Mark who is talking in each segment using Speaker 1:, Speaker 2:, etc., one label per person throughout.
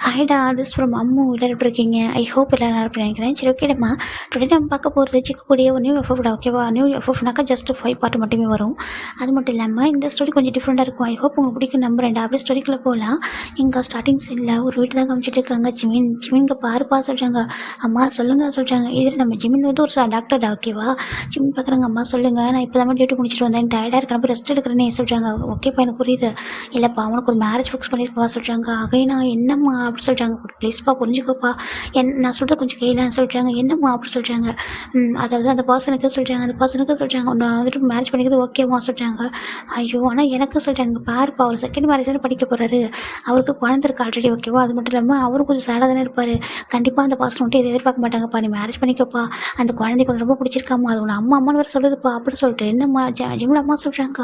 Speaker 1: ஹாய்டா, this from Ammu. எல்லாரும் எப்படி இருக்கீங்க? ஐ ஹோப் எல்லாரும் நல்லா இருப்பீங்கன்னு நினைக்கிறேன். சரி, ஓகேடம்மா. டுடே நம்ம பார்க்க போகிறது சிக்கக்கூடிய ஒரு நியூ எஃப்எஃப்டா, ஓகேவா? நியூ எஃப்எஃப்னாக்கா ஜஸ்ட் 5 பார்ட் மட்டுமே வரும். அது மட்டும் இல்லாமல் இந்த ஸ்டோரி கொஞ்சம் டிஃப்ரெண்ட்டாக இருக்கும். ஐ ஹோப் உங்களுக்கு பிடிக்கும் நம்புறேன்டா. அப்படியே ஸ்டோரிக்குள்ளே போகலாம். இங்கே ஸ்டார்டிங் சீனில் ஒரு வீட்டு தான் காமிச்சிட்டு இருக்காங்க. ஜிமின்க்கு பாருப்பா சொல்கிறாங்க. அம்மா சொல்லுங்கள் சொல்கிறாங்க. இதில் நம்ம ஜிமின் வந்து ஒரு டாக்டர்டா, ஓகேவா? ஜிமின் பார்க்குறாங்க. அம்மா சொல்லுங்கள், நான் இப்போ தான் டியூட்டி முடிச்சுட்டு வந்தேன், டயர்டாக இருக்கேன், போய் ரெஸ்ட் எடுக்கிறேன்னே சொல்கிறாங்க. ஓகேப்பா, எனக்கு புரியுது. இல்லைப்பா, அவனுக்கு ஒரு மேரேஜ் ஃபிக்ஸ் பண்ணியிருக்கவா சொல்கிறாங்க. அகைனா என்னம்மா அப்படி சொல்கிறாங்க. ப்ளீஸ்ப்பா புரிஞ்சுக்கோப்பா, நான் சொல்கிற கொஞ்சம் கேளுன்னு சொல்கிறாங்க. என்னம்மா அப்படி சொல்கிறாங்க. அதாவது அந்த பர்சனுக்கு சொல்கிறாங்க நான் வந்துட்டு மேரேஜ் பண்ணிக்கிறது ஓகேவா சொல்கிறாங்க. ஐயோ, ஆனால் எனக்கு சொல்கிறாங்க. பாருப்பா, அவர் செகண்ட் மேரேஜ் தானே படிக்க போகிறாரு, அவருக்கு குழந்தை இருக்கு ஆல்ரெடி, ஓகேவா? அது மட்டும் இல்லாமல் அவரும் கொஞ்சம் சேடாக தானே இருப்பார். கண்டிப்பாக அந்த பர்சன் வந்துட்டு எதை எதிர்பார்க்க மாட்டாங்கப்பா. நீ மேரேஜ் பண்ணிக்கப்பா, அந்த குழந்தைக்கு ஒன்று ரொம்ப பிடிச்சிருக்காமா, அது உன்னை அம்மான்னு வேறு சொல்லுதுப்பா அப்படி சொல்லிட்டு. என்னம்மா ஜிம்ல அம்மா சொல்கிறாங்க.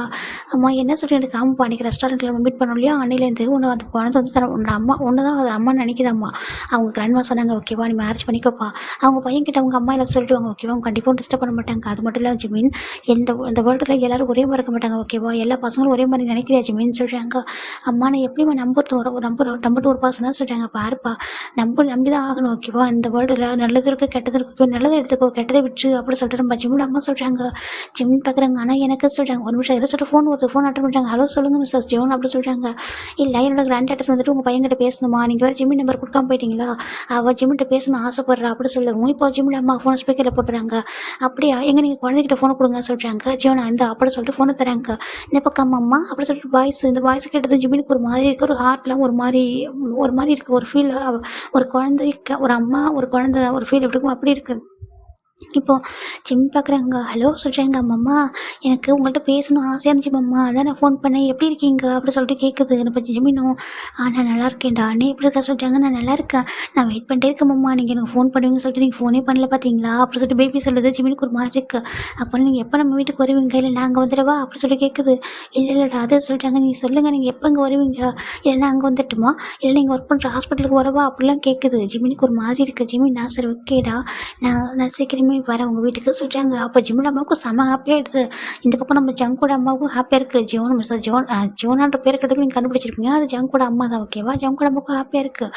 Speaker 1: அம்மா என்ன சொல்கிறேன், எனக்கு ஆமாப்பா, அன்றைக்கி ரெஸ்டாரண்ட்டில் நம்ம மீட் பண்ணோம் இல்லையா, அன்னையிலேருந்து உன்னை அந்த குழந்தை வந்து உன்னோட அம்மா ஒன்று தான், அது அம்மான்னு நினைக்குதாம்மா. அவங்க கிராண்ட்மா சொன்னாங்க, ஓகேவா, நீ மேரேஜ் பண்ணிக்கப்பா. அவங்க பையன்கிட்ட அவங்க அம்மா எல்லாம் சொல்லிடுவாங்க, ஓகேவா? அவங்க கண்டிப்பாக டிஸ்டர்ப் பண்ண மாட்டாங்க. அது மட்டும் இல்லாமல் ஜிமின், இந்த வேர்ல்டில் எல்லாரும் ஒரே மாதிரி இருக்க மாட்டாங்க, ஓகேவா? எல்லா பசங்களும் ஒரே மாதிரி நினைக்கிறியா ஜிமின் சொல்கிறாங்க. அம்மா, நான் எப்படிமா நம்புறது, நம்பட்டு ஒரு பர்சனாக சொல்கிறாங்க. பாருப்பா, நம்பி தான் ஆகணும், ஓகேவா? இந்த வேர்ல்டில் நல்லது இருக்குது கெட்டது இருக்குது, நல்லதை எடுத்துக்கோ, கெட்டதை விட்டு அப்படி சொல்லிட்டு நம்ம ஜிமின் அம்மா சொல்கிறாங்க. ஜிமின் பார்க்குறாங்க. ஆனால் எனக்கு சொல்கிறாங்க, ஒரு நிமிஷம் எதை சொல்லிட்டு ஃபோன் வருது, ஃபோன் அட்டன் பண்ணுறாங்க. ஹலோ சொல்லுங்கள் மிஸ்ஸஸ் ஜோன் அப்படி சொல்கிறாங்க. இல்லை, என்னோட கிராண்ட் டாக்டர் வந்துட்டு உங்கள் பையன்கிட்ட பேசணுமா, நீங்கள் வேறு ஜிமின் நம்பர் கொடுக்காம போயிட்டீங்களா, அவள் ஜிம்மிட்ட பேசணும் ஆசைப்படுறா அப்படி சொல்லுவோம். இப்போ ஜிம்மில் அம்மா ஃபோனை ஸ்பீக்கரில் போட்டுறாங்க. அப்படியா, எங்கே நீங்கள் குழந்தைகிட்ட ஃபோனை கொடுங்க சொல்கிறாங்க. ஜியோனா இந்த அப்படி சொல்லிட்டு ஃபோனை தராங்க. இந்த பக்கம் அம்மா அப்படி சொல்லிட்டு வாய்ஸ், இந்த வாய்ஸ் கேட்டது ஜிம்மினுக்கு ஒரு மாதிரி இருக்குது, ஒரு ஹார்ட்லாம் ஒரு மாதிரி இருக்குது, ஒரு ஃபீல். ஒரு குழந்தைக்கு ஒரு அம்மா ஒரு குழந்தை ஒரு ஃபீல் எப்படி இருக்கும் அப்படி இருக்குது. இப்போது ஜிம் பார்க்குறாங்க. ஹலோ சொல்கிறாங்க. அம்மா, எனக்கு உங்கள்கிட்ட பேசணும் ஆசையாக இருந்துச்சு மம்மா, அதான் நான் ஃபோன் பண்ணேன், எப்படி இருக்கீங்க அப்படி சொல்லிட்டு கேட்குது. இப்போ ஜிமினும், நான் நல்லா இருக்கேன்டா, அண்ணே எப்படி இருக்கா சொல்கிறாங்க. நான் நல்லா இருக்கேன், நான் வெயிட் பண்ணிட்டே இருக்கேன் மம்மா, நீங்கள் எனக்கு ஃபோன் பண்ணுவீங்கன்னு சொல்லிட்டு நீங்கள் ஃபோனே பண்ணல பார்த்தீங்களா அப்படி சொல்லிட்டு பேபி சொல்லுது. ஜிமினுக்கு ஒரு மாதிரி இருக்குது. அப்போ நீங்கள் எப்போ நம்ம வீட்டுக்கு வருவீங்க, இல்லை நாங்கள் வந்துடுவா அப்படி சொல்லி கேட்குது. இல்லைடா, அதை சொல்லிட்டாங்க, நீங்கள் சொல்லுங்கள், நீங்கள் எப்போ இங்கே வருவீங்க, இல்லைன்னா அங்கே வந்துட்டுமா, இல்லை நீங்கள் ஒர்க் பண்ணுற ஹாஸ்பிட்டலுக்கு வரவா அப்படிலாம் கேட்குது. ஜிமினுக்கு ஒரு மாதிரி இருக்குது. ஜிமின், நான் சரி ஓகேடா, நான் சீக்கிரமே வரேன் உங்கள் வீட்டுக்கு சொல்கிறாங்க. அப்போ ஜிமின் அம்மாவுக்கும் செம்ம ஹாப்பியாக எடுத்து. இந்த பக்கம் நம்ம ஜங்கோட அம்மாவுக்கும் ஹாப்பியாக இருக்குது. ஜோனான்ற பேர் கிட்ட நீங்கள் கண்டுபிடிச்சிருப்பீங்க, அது ஜங்கோட அம்மா தான், ஓகேவா? ஜங்கோட அம்மாவுக்கும் ஹாப்பியாக இருக்குது.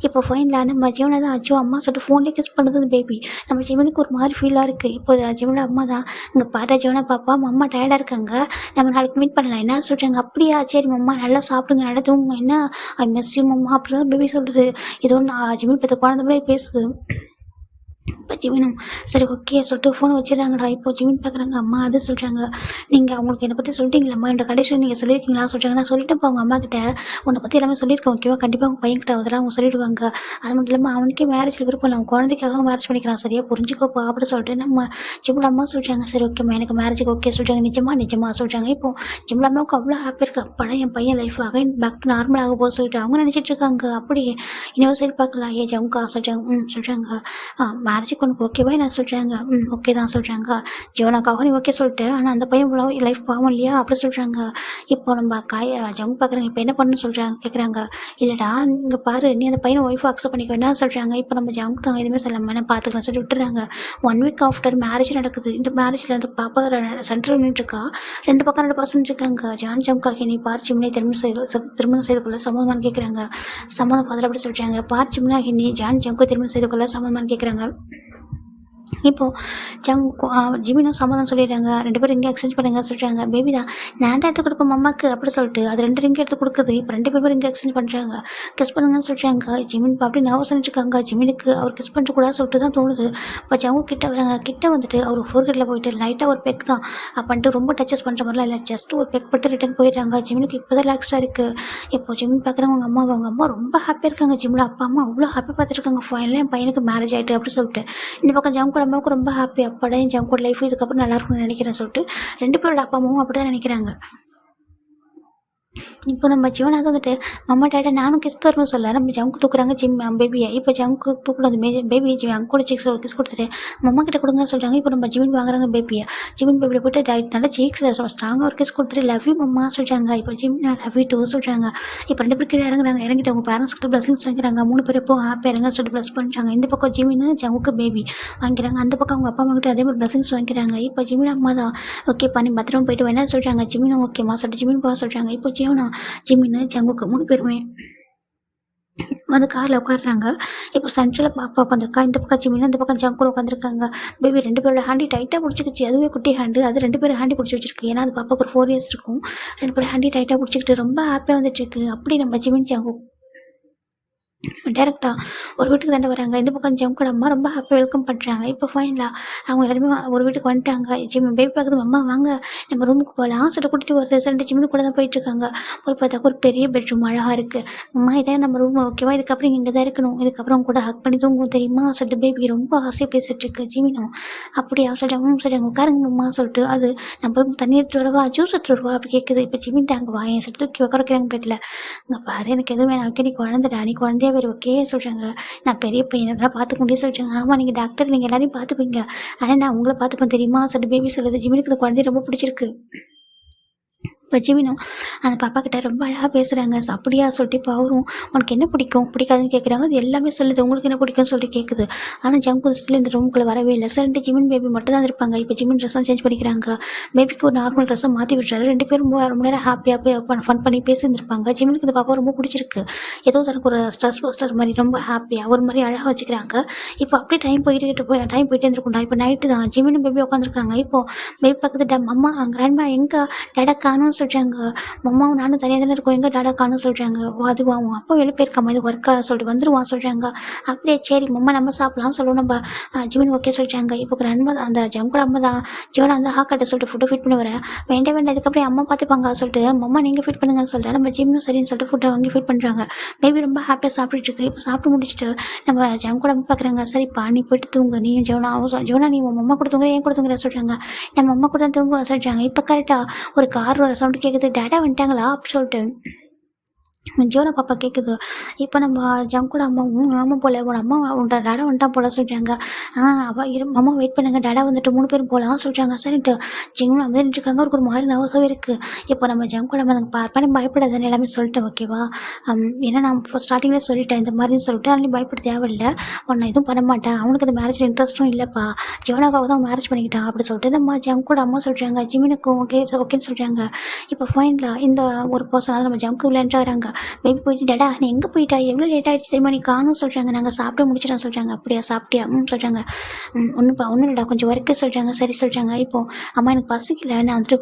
Speaker 1: இப்போ ஃபைனலாக நம்ம ஜீவனை தான் அச்சோ அம்மா சொல்லிட்டு ஃபோன்லேயே கிஸ் பண்ணுறது அந்த பேபி. நம்ம ஜிமினுக்கு ஒரு மாதிரி ஃபீலாக இருக்குது. இப்போ ஜிமினோட அம்மா தான், இங்கே பாரு ஜீவனை பாப்பா, அம்மா டயர்டாக இருக்காங்க, நம்ம நாளைக்கு மீட் பண்ணலாம் என்ன சொல்கிறாங்க. அப்படியா, சரி மம்மா, நல்லா சாப்பிடுங்க, நல்லா தூங்குங்க, என்ன ஐ மிஸ் யூ மம்மா அப்படிலாம் பேபி சொல்லுது. இது ஒன்று ஜிமின் பற்றி குழந்தை மாதிரி பேசுது. இப்போ ஜிமினும் சரி ஓகே சொல்லிட்டு ஃபோனை வச்சிடறாங்கடா. இப்போ ஜிமின் பார்க்குறாங்க. அம்மா அது சொல்கிறாங்க, நீங்கள் அவங்களுக்கு என்னை பற்றி சொல்லிட்டீங்களம்மா, என்னோட கண்டிஷன் நீங்கள் சொல்லியிருக்கீங்களா சொல்கிறாங்க. நான் சொல்லிட்டேன்ப்பா அவங்க அம்மா கிட்ட, உன்னை பற்றி எல்லாமே சொல்லியிருக்கேன், ஓகேவா? கண்டிப்பாக அவங்க பையன்கிட்ட அதெல்லாம் அவங்க சொல்லிடுவாங்க. அது மட்டும் இல்லாமல் அவனுக்கே மேரேஜில் விருப்பம் இல்லை, அவன் குழந்தைக்காக மேரேஜ் பண்ணிக்கிறான், சரியா புரிஞ்சுக்கோப்பா அப்படி சொல்லிட்டு நம்ம ஜிம்ல அம்மா சொல்கிறாங்க. சரி ஓகேம்மா, எனக்கு மேரேஜுக்கு ஓகே சொல்கிறாங்க. நிஜமா சொல்கிறாங்க. இப்போ ஜிம்ல அம்மாவுக்கு அவ்வளோ ஹாப்பியாக இருக்குது. அப்படா என் பையன் life again back to normal ஆக போது சொல்லிட்டு அவங்க நினச்சிட்டு இருக்காங்க. அப்படி இன்னொரு சைடு பார்க்கலாம். ஜம்கா சொல்கிறாங்க. சொல்கிறாங்க, மேரேஜுக்கு உனக்கு ஓகேவா நான் சொல்கிறாங்க. ஓகே தான் சொல்கிறாங்க. ஜோனாக்காக நீ ஓகே சொல்லிட்டு, ஆனால் அந்த பையன் இவ்வளோ லைஃப் பாவம் இல்லையா அப்படி சொல்கிறாங்க. இப்போ நம்ம ஜங்கு பார்க்குறாங்க. இப்போ என்ன பண்ணணும்னு சொல்கிறாங்க கேட்குறாங்க. இல்லைடா, இங்கே பாரு, நீ அந்த பையனை ஒய்ஃபை அக்செப்ட் பண்ணிக்க என்ன சொல்கிறாங்க. இப்போ நம்ம ஜங்கு தான் எதுவுமே சொல்லாமல் என்ன பார்த்துக்கலாம் சொல்லி விட்டுறாங்க. 1 வீக் ஆஃப்டர் மேரேஜ் நடக்குது. இந்த மேரேஜில் அந்த பாப்பா சென்டர் நின்றுருக்கா. 2 பக்கம் 2 பர்சன் இருக்காங்க. ஜம்காக நீ பார்ச்சிம்னே திருமணம் செய்து கொள்ள சம்மதமானு கேட்குறாங்க. சம்மதம் பதில் அப்படி சொல்கிறாங்க. பார்ச்சிம்னா நீ ஜம்கோ திருமணம் செய்து கொள்ள சம்மதமானு கேட்குறாங்க. இப்போது ஜிமினும் சம்மதம் சொல்லிடுறாங்க. 2 பேரும் இங்கே எக்ஸ்சேஞ்ச் பண்ணுங்க சொல்கிறாங்க. பேபி தான், நான் தான் எடுத்து கொடுப்பேன் அம்மாவுக்கு அப்படி சொல்லிட்டு அது 2 ரிங்கு எடுத்து கொடுக்குது. இப்போ 2 பேரும் இங்கே எக்ஸ்சேஞ்ச் பண்ணுறாங்க. கிஸ் பண்ணுங்கன்னு சொல்கிறாங்க. ஜிமின் அப்படி நர்வஸ் இருக்காங்க. ஜிமினுக்கு அவர் கிஸ் பண்ணிட்டு சொல்லிட்டு தான் தோணுது. இப்போ ஜங்கு கிட்ட வராங்க. கிட்ட வந்துட்டு அவர் ஃபோர்கெட்டில் போயிட்டு லைட்டாக ஒரு பெக் தான் பண்ணிட்டு ரொம்ப டச்சஸ் பண்ணுற மாதிரிலாம் இல்லை, ஜஸ்ட் ஒரு பெக் பண்ணிட்டு ரிட்டன் போயிடுறாங்க. ஜிமினுக்கு இப்போ தான் ரிலாக்ஸ்டாக இருக்குது. இப்போ ஜிமின் பார்க்குறவங்க அவங்க அம்மா ரொம்ப ஹாப்பியாக இருக்காங்க. ஜிமினோட அப்பா அம்மா அவ்வளோ ஹாப்பி பார்த்துருக்காங்க. ஃபைனலாக என் பையனுக்கு மேரேஜ் ஆகிட்டு அப்படி சொல்லிட்டு. இந்த பக்கம் ஜங்கோட அம்மாவுக்கு ரொம்ப ஹாப்பி. அப்பாடா என் ஜங்கோட லைஃப் இதுக்கப்புறம் நல்லா இருக்கும்னு நினைக்கிறேன் சொல்லிட்டு 2 பேரோட அப்பா அம்மாவும் அப்படி தான் நினைக்கிறாங்க. இப்போ நம்ம ஜீவனாக வந்துட்டு அம்மா டேட்டா நானும் கிஸ் தரணும்னு சொல்ல நம்ம ஜங்கு தூக்குறாங்க பேபியை. இப்போ ஜங்கு தூக்குறது பேபி அங்கோட சிக்ஸ் ஒரு கிஸ் கொடுத்துட்டு அம்மா கிட்ட கொடுங்க சொல்கிறாங்க. இப்போ நம்ம ஜிமின் வாங்குறாங்க பேபியை. ஜிமின் பேபியில் போய்ட்டு நல்லா சீக்ஸில் ஸ்ட்ராங்காக ஒரு கிஸ் கொடுத்துட்டு லவ் யூ மம்மா சொல்கிறாங்க. இப்போ ஜிமின் லவ் யூ டூ சொல்கிறாங்க. இப்போ 2 பேர் கீழே இறங்கிட்டு அவங்க பேரண்ட்ஸ் கிட்ட பிளஸிங்ஸ் வாங்கிறாங்க. 3 பேர் எப்போ ஹாப்பியாக இருங்க சொல்லிட்டு ப்ளஸ் பண்ணுறாங்க. இந்த பக்கம் ஜிமின் ஜங்குக்கு பேபி வாங்கிறாங்க. அந்த பக்கம் அவங்க அப்பா அம்மா கிட்ட அதே மாதிரி பிளஸிங்ஸ் வாங்கிறாங்க. இப்போ ஜிமின் அம்மா தான் ஓகேப்பா நீ பத்திரமா போயிட்டு வேணா சொல்கிறாங்க. ஜிமினும் ஓகேம்மா சொல்லிட்டு ஜிமின் போக சொல்கிறாங்க. இப்போ ஜிமின் ஜங்குக்கு 3 பேருமே வந்து காரில் உட்காடுறாங்க. இப்போ சென்ட்ரலில் பாப்பா உட்காந்துருக்கா, இந்த பக்கம் ஜிமின், இந்த பக்கம் ஜங்க் கூட உட்காந்துருக்காங்க. பேபி 2 பேரோட ஹேண்டையும் டைட்டாக பிடிச்சிக்கிச்சு. அதுவே குட்டி ஹேண்டு, அது 2 பேரும் ஹேண்டி பிடிச்சி வச்சிருக்கு. ஏன்னா அது பாப்பாவுக்கு ஒரு 4 இயர்ஸ் இருக்கும். 2 பேரும் ஹேண்டையும் டைட்டாக பிடிச்சிக்கிட்டு ரொம்ப ஹாப்பியாக வந்துட்டுருக்கு. அப்படி நம்ம ஜிமின் ஜங்கு டேரெக்டாக ஒரு வீட்டுக்கு தாண்ட வராங்க. இந்த பக்கம் ஜம்கோட அம்மா ரொம்ப ஹாப்பியாக வெல்கம் பண்ணுறாங்க. இப்போ ஃபைனலாக அவங்க எல்லாருமே ஒரு வீட்டுக்கு வந்துட்டாங்க. பேபி பார்க்குறது, அம்மா வாங்க நம்ம ரூமுக்கு போகலாம் சொல்லிட்டு கூட்டிகிட்டு வருது. ரெண்டு ஜிம்னு கூட தான் போயிட்டுருக்காங்க. போய் பார்த்தாக்க ஒரு பெரிய பெட்ரூம் அழகாக இருக்குது. அம்மா இதான் நம்ம ரூம், ஓகேவா, இதுக்கப்புறம் இங்கே தான் இருக்கணும், இதுக்கப்புறம் கூட ஹக் பண்ணி தூங்கும் தெரியுமா சொல்லிட்டு பேபி ரொம்ப ஆசையாக பேசிகிட்டு இருக்கு. ஜிமினும் அப்படியா சொல்லிட்டு சொல்லிட்டாங்க, உட்காருங்க அம்மா சொல்லிட்டு. அது நம்ம தண்ணி எடுத்துட்டு வரவா, ஜூஸ் எடுத்துட்டு வருவா அப்படி கேட்குது. இப்போ ஜிமின் தாங்க வா என் சொல்லிட்டு தூக்கி உட்காரக்கிறாங்க பெட்டில். இங்கே பாரு எனக்கு எதுவும் வேணாம், ஓகே நீ குழந்தைடா, நீ குழந்தையா வேறு, ஓகே சொல்கிறாங்க. நான் பெரிய பையனோட பார்த்துக்க முடியும் சொல்கிறாங்க. ஆமாம் நீங்கள் டாக்டர், நீங்கள் எல்லாரையும் பார்த்துப்பீங்க, ஆனால் நான் உங்களை பார்த்துப்பேன் தெரியுமா சொல்லிட்டு பேபி சொல்லுது. ஜிமினுக்கு இந்த குழந்தைய ரொம்ப பிடிச்சிருக்கு. இப்போ ஜிமினும் அந்த பாப்பா கிட்ட ரொம்ப அழகாக பேசுகிறாங்க. அப்படியா சொல்லிட்டு இப்போ அவரும் உனக்கு என்ன பிடிக்கும் பிடிக்காதுன்னு கேட்குறாங்க. அது எல்லாமே சொல்லுது, உங்களுக்கு என்ன பிடிக்கும்னு சொல்லிட்டு கேட்குது. ஆனால் ஜங்கு ஸ்டில் இந்த ரூமுக்குள்ளே வரவே இல்லை. சரின்ட்டு ஜிமின் பேபி மட்டும் தான் இருப்பாங்க. இப்போ ஜிமின் ட்ரெஸ்ஸும் சேஞ்ச் பண்ணிக்கிறாங்க. பேபிக்கு ஒரு நார்மல் ட்ரெஸ்ஸை மாற்றி விட்டுறாரு. 2 பேரும் ரொம்ப நேரம் ஹாப்பியாக ஃபன் பண்ணி பேசியிருந்திருப்பாங்க. ஜிமினுக்கு இந்த பாப்பா ரொம்ப பிடிச்சிருக்கு. ஏதோ தனக்கு ஒரு ஸ்ட்ரெஸ் பஸ்டர் மாதிரி ரொம்ப ஹாப்பியாக ஒரு மாதிரி அழகாக வச்சுக்கிறாங்க. இப்போ அப்படியே டைம் போயிட்டே இருந்திருக்கும்டா. இப்போ நைட்டு தான் ஜிமினும் பேபி உட்காந்துருக்காங்க. இப்போது பேபி பக்கத்து அம்மா கிராண்ட்மா எங்கே டாடா காணும் சொல்கிறாங்க. மம்மாவும் நானும் தனியாக தானே இருக்கோம், எங்கே டாடா காணும் சொல்கிறாங்க. ஓ அதுவா, அவங்க அப்பா வெளியே போயிருக்காமா, இது ஒர்க்காக சொல்லிட்டு வந்துடுவான் சொல்கிறாங்க. அப்படியே சரி மம்மா நம்ம சாப்பிட்லாம் சொல்லுவோம். நம்ம ஜிமின் ஓகே சொல்கிறாங்க. இப்போ கிராண்ட்மா அந்த ஜங்கோட அம்மா தான் ஜோனா வந்து ஹாக்கட்டை சொல்லிட்டு ஃபுட்டை ஃபிட் பண்ணி வரேன், வேண்டாம் இதுக்கப்புறம் அம்மா பார்த்துப்பாங்க சொல்லிட்டு மம்மா நீங்கள் ஃபிட் பண்ணுங்கன்னு சொல்லிட்டு நம்ம ஜிம்னும் சரின்னு சொல்லிட்டு ஃபுட்டை வாங்கி ஃபிட் பண்ணுறாங்க. பேபி ரொம்ப ஹாப்பியாக சாப்பிட்டுட்டு இருக்கு. இப்போ சாப்பிட்டு முடிச்சுட்டு நம்ம ஜங்கோட அம்மா பார்க்குறாங்க. சரிப்பா நீ போயிட்டு தூங்கு, நீ ஜோனா நீ உன் அம்மா கூட தூங்குற, ஏன் கூட தூங்குற சொல்கிறாங்க. நம்ம அம்மா கூட தூங்குவா சொல்கிறாங்க. இப்போ கரெக்டாக ஒரு கார் வர சவுண்டு கேட்குது. டேடா வந்துட்டாங்களா அப்படி சொல்லிட்டு ஜோனா பாப்பா கேட்குது. இப்போ நம்ம ஜங்கோட அம்மாவும் ஆமாம் போல் உன் அம்மா உன்ட டாடா வந்துட்டான் போல சொல்கிறாங்க. அம்மா வெயிட் பண்ணுங்க, டாடா வந்துட்டு 3 பேரும் போகலாம் சொல்கிறாங்க. சரின்ட்டு ஜிங்கும் வந்து நின்றுருக்காங்க. அவருக்கு ஒரு மாதிரி நவசாகவே இருக்குது. இப்போ நம்ம ஜங்கோட அம்மா பார்ப்பேன் பயப்படாதானே எல்லாமே சொல்லிட்டேன் ஓகேவா. ஏன்னா நான் ஸ்டார்டிங்கில் சொல்லிட்டேன் இந்த மாதிரின்னு சொல்லிட்டு, அதனால பயப்பட தேவையில்லை, உன்னை எதுவும் பண்ண மாட்டேன், அவனுக்கு அந்த மேரேஜில் இன்ட்ரெஸ்ட்டும் இல்லைப்பா, ஜோனாக்காக தான் மேரேஜ் பண்ணிக்கிட்டான் அப்படி சொல்லிட்டு நம்ம ஜங்கோட அம்மா சொல்கிறாங்க. ஜிமினுக்கும் ஓகேன்னு சொல்கிறாங்க. இப்போ ஃபைனலாக இந்த ஒரு பர்சன் அதாவது நம்ம ஜங்கு உள்ள என்ட்ராகிறாங்க. பேபி போயிட்டு டேடா நீ எங்கே போயிட்டா, எவ்வளோ லேட் ஆகிடுச்சு தெரியுமா, நீ காணும் சொல்கிறாங்க. நாங்கள் சாப்பிட முடிச்சிட்டோம் சொல்கிறாங்க. அப்படியா சாப்பிட்டியா சொல்கிறாங்க. ஒன்றும் இல்லைடா கொஞ்சம் ஒர்க்கு சொல்கிறாங்க. சரி சொல்கிறாங்க. இப்போது அம்மா எனக்கு பசிக்கல, நான் வந்துட்டு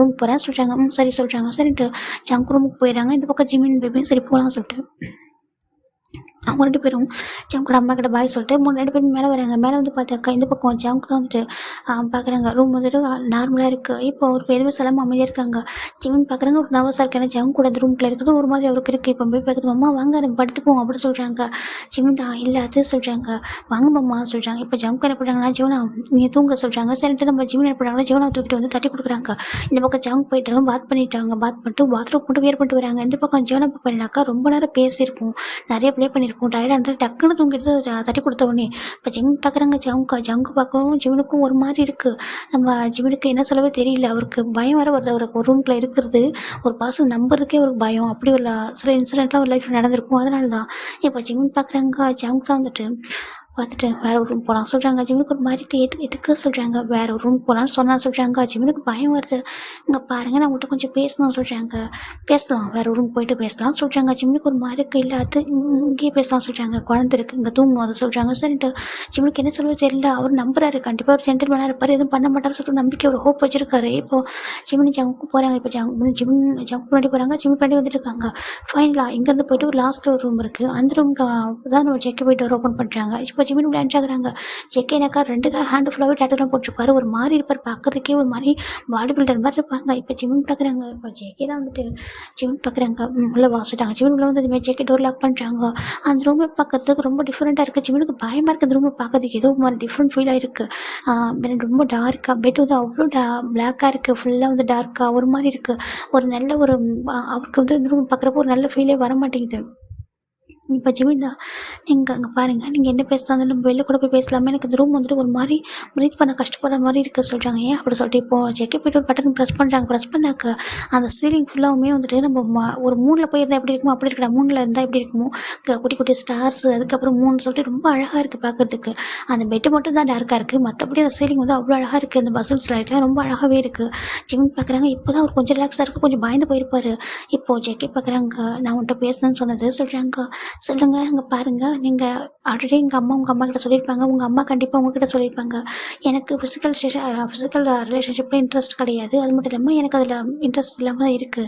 Speaker 1: ரூமுக்கு போகிறேன் சொல்கிறாங்க. சரி சொல்கிறாங்க. சரின்ட்டு ஜங்கு ரூமுக்கு போயிடறாங்க. இந்த பக்கம் ஜிமின் பேபியும் சரி போகலாம்னு சொல்லிட்டு அவங்க 2 பேரும் ஜங்கோட அம்மா கிட்ட பாய் சொல்லிட்டு 2 பேரும் மேலே வராங்க. மேலே வந்து பார்த்தாக்கா இந்த பக்கம் ஜங்கு தான் வந்துட்டு பார்க்குறாங்க. ரூம் வந்துட்டு நார்மலாக இருக்குது. இப்போ ஒரு எதுவுமே சொல்லாமல் அமைதியாக இருக்காங்க. ஜிமின் பார்க்குறாங்க, ஒரு நர்வஸாக இருக்கு. ஏன்னா ஜங்கு கூட அந்த ரூம்குள்ளே இருக்கிறது ஒரு மாதிரி அவருக்கு இருக்குது. இப்போ போய் பார்க்குறது அம்மா வாங்க நம்ம படுத்துப்போம் அப்படி சொல்கிறாங்க. ஜிமின் தான் இல்லை அது சொல்கிறாங்க. வாங்க அம்மா சொல்கிறாங்க. இப்போ ஜங்கு என்ன பண்ணுறாங்கன்னா ஜோனா நீ தூங்க சொல்கிறாங்க. சரின்ட்டு நம்ம ஜிமின் என்ன பண்ணுறாங்கன்னா ஜோனா தூக்கிட்டு வந்து தட்டி கொடுக்குறாங்க. இந்த பக்கம் ஜங்கு போயிட்டு பாத் பண்ணிட்டு பாத்ரூம் போட்டு வியர் பண்ணிட்டு வராங்க. இந்த பக்கம் ஜோனா பண்ணினாக்கா ரொம்ப நேரம் பேசியிருக்கும், நிறைய ப்ளே பண்ணியிருக்கும், டயர்டாக இருந்தால் டக்குன்னு தூங்கிட்டு தட்டி கொடுத்த உடனே இப்போ ஜிமின் பார்க்குறாங்க. ஜங்கு பார்க்கவும் ஜிமினுக்கும் ஒரு மாதிரி இருக்குது. நம்ம ஜிமினுக்கு என்ன சொல்லவே தெரியல. அவருக்கு பயம் வர வருது. அவருக்கு ஒரு ரூமில் இருக்கிறது ஒரு பர்சன் நம்புறதுக்கே ஒரு பயம். அப்படி ஒரு சில இன்சிடென்ட்லாம் ஒரு லைஃப்பில் நடந்திருக்கும். அதனால தான் இப்போ ஜிமின் பார்க்குறாங்க. ஜங்கு தான் வந்துட்டு பார்த்துட்டு வேறு ஒரு ரூம் போகலாம் சொல்கிறாங்க. ஜிமினுக்கு ஒரு மாதிரி எதுக்கு சொல்கிறாங்க. வேறு ஒரு ரூம் போகலான்னு சொன்னால் சொல்கிறாங்க. ஜிமினுக்கு பயம் வருது. இங்கே பாருங்கள் நான் உங்கள்கிட்ட கொஞ்சம் பேசணும் சொல்கிறாங்க. பேசலாம், வேறு ஒரு ரூம் போயிட்டு பேசலாம் சொல்கிறாங்க. ஜிமினுக்கு ஒரு மாதிரி இருக்குது. இல்லை அது இங்கேயே பேசலாம் சொல்கிறாங்க. குழந்தை இருக்குது இங்கே தூங்கணும் அதை சொல்கிறாங்க. சரின்ட்டு ஜிமினுக்கு என்ன சொல்லுவது தெரியல. அவர் நம்புறாரு, கண்டிப்பாக ஒரு ஜென்டில்மேனாக இருப்பார், எதுவும் பண்ண மாட்டார் சொல்லிட்டு நம்பிக்கை ஒரு ஹோப் வச்சிருக்காரு. இப்போது ஜிமின் ஜங்கு போகிறாங்க. இப்போ ஜங்கு முன்னாடி போகிறாங்க. ஜிமின் முன்னாடி வந்துட்டு இருக்காங்க. ஃபைனலாக இங்கேருந்து போயிட்டு ஒரு லாஸ்ட்டில் ஒரு ரூம் இருக்குது. அந்த ரூமில் தான் நம்ம செக்கை போயிட்டு டோர் ஓப்பன் பண்ணுறாங்க. இப்போ ஜிமின் உள்ள என்ட்ராகிறாங்க. செக்கைனாக்கா 2 ஹேண்டு ஃபுல்லாகவே டேட்டூலாம் போட்டிருப்பாரு. ஒரு மாதிரி இருப்பார், பார்க்குறதுக்கே ஒரு மாதிரி பாடி பில்டர் மாதிரி இருப்பாங்க. இப்போ ஜிமின் பார்க்குறாங்க. இப்போ ஜேகே தான் வந்துட்டு ஜிமின் பார்க்குறாங்க. உள்ளே வாசிட்டாங்க. ஜிமின் உள்ள வந்து இதுமாதிரி ஜேகே டோர் லாக் பண்ணுறாங்க. அந்த ரூமை பார்க்கறதுக்கு ரொம்ப டிஃப்ரெண்ட்டாக இருக்குது. ஜிமினுக்கு பயமாக இருக்குது. அந்த ரூமை பார்க்கறதுக்கு ஏதோ மாதிரி டிஃப்ரெண்ட் ஃபீல் ஆகிருக்கு. ரொம்ப டார்க்காக பெட் வந்து அவ்வளோ பிளாக்காக இருக்குது. ஃபுல்லாக வந்து டார்க்காக ஒரு மாதிரி இருக்குது. ஒரு நல்ல ஒரு அவருக்கு வந்து இந்த ரூம் பார்க்குறப்போ ஒரு நல்ல ஃபீலே வர மாட்டேங்குது. இப்போ ஜிமின் தான் நீங்கள் அங்கே பாருங்கள், நீங்கள் என்ன பேசலாம் நம்ம வெளில கூட போய் பேசலாமே, எனக்கு இந்த ரூம் வந்துட்டு ஒரு மாதிரி ப்ரீத் பண்ண கஷ்டப்படுற மாதிரி இருக்குது சொல்கிறாங்க. ஏன் அப்படி சொல்லிட்டு இப்போது செக்கே போய்ட்டு ஒரு பட்டன் ப்ரெஸ் பண்ணுறாங்க. ப்ரெஸ் பண்ணாக்க அந்த சீலிங் ஃபுல்லாகவுமே வந்துட்டு நம்ம ஒரு 3ல் போயிருந்தால் எப்படி இருக்குமோ அப்படி இருக்கா, 3ல் இருந்தால் எப்படி இருக்குமோ குட்டி குட்டி ஸ்டார்ஸ் அதுக்கப்புறம் 3 சொல்லிட்டு ரொம்ப அழகாக இருக்குது பார்க்குறதுக்கு. அந்த பெட்டு மட்டும் தான் டார்க்காக இருக்குது, மற்றபடி அந்த சீலிங் வந்து அவ்வளோ அழகாக இருக்குது. அந்த பஸ்ஸில்ஸ் லைட்லாம் ரொம்ப அழகாகவே இருக்குது. ஜிமின் பார்க்குறாங்க. இப்போ தான் அவர் கொஞ்சம் ரிலாக்ஸாக இருக்குது, கொஞ்சம் பயந்து போயிருப்பார். இப்போது ஜெக்கே பார்க்குறாங்க. நான் உன்கிட்ட பேசணுன்னு சொன்னது சொல்கிறாங்க. சொல்லுங்கள் இங்கே பாருங்கள், நீங்கள் ஆல்ரெடி உங்கள் அம்மா கிட்ட சொல்லியிருப்பாங்க, உங்கள் அம்மா கண்டிப்பாக உங்ககிட்ட சொல்லியிருப்பாங்க. எனக்கு ஃபிசிக்கல் ரிலேஷன்ஷிப்பில் இன்ட்ரெஸ்ட் கிடையாது. அது மட்டும் இல்லாமல் எனக்கு அதில் இன்ட்ரெஸ்ட் இல்லாமல் தான் இருக்குது.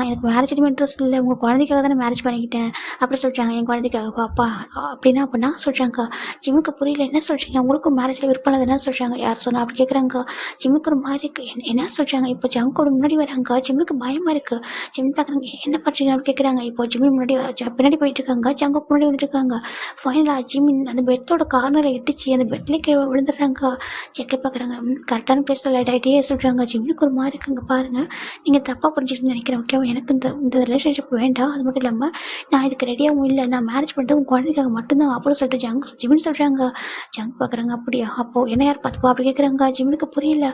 Speaker 1: எனக்கு மேரேஜ்லையும் இன்ட்ரெஸ்ட் இல்லை, உங்கள் குழந்தைக்காக தானே மேரேஜ் பண்ணிக்கிட்டேன் அப்படி சொல்கிறாங்க. என் குழந்தைக்காக அப்பா அப்படின்னா சொல்கிறாங்க. ஜிம்முக்கு புரியல, என்ன சொல்கிறீங்க, உங்களுக்கும் மேரேஜில் விருப்பம் இல்லைன்னு சொல்கிறாங்க. யார் சொன்னா அப்படி கேட்குறாங்க. ஜிம்முக்கு ஒரு மாதிரி இருக்குது, என்ன சொல்கிறாங்க. இப்போ ஜங்கோட முன்னாடி வராங்க, ஜிம்முக்கு பயமாக இருக்குது. ஜிம் பார்க்குறாங்க, என்ன பண்ணுறீங்க அப்படி கேட்குறாங்க. இப்போ ஜிம்மு முன்னாடி பின்னாடி போயிட்டு இருக்காங்க, ஜங்குக்கு முன்னாடி வந்துட்டு இருக்காங்க. ஃபைனலாக ஜிம் அந்த பெட்டோட கார்னரை இடிச்சு அந்த பெட்லேயே கீழே விழுந்துடுறாங்க. செக்கை பார்க்குறாங்க, கரெக்டான பிளேஸில் லைட் ஆகிட்டே சொல்கிறாங்க. ஜிம்முக்கு ஒரு மாதிரி இருக்குங்க பாருங்கள், நீங்கள் தப்பாக புரிஞ்சுட்டு நினைக்கிறேன். ஓகேவா, எனக்கு இந்த ரிலேஷன்ஷிப் வேண்டாம். அது மட்டும் இல்லாமல் நான் இதுக்கு ரெடியாகவும் இல்லை, நான் மேரேஜ் பண்ணிட்டு உங்கள் குழந்தைக்காக மட்டும்தான் அப்படின்னு சொல்லிட்டு ஜிம்னு சொல்கிறாங்க. ஜங் பார்க்குறாங்க, அப்படியா, அப்போது என்ன யார் பார்த்துப்பா அப்படி கேட்குறாங்க. ஜிம்முக்கு புரியல,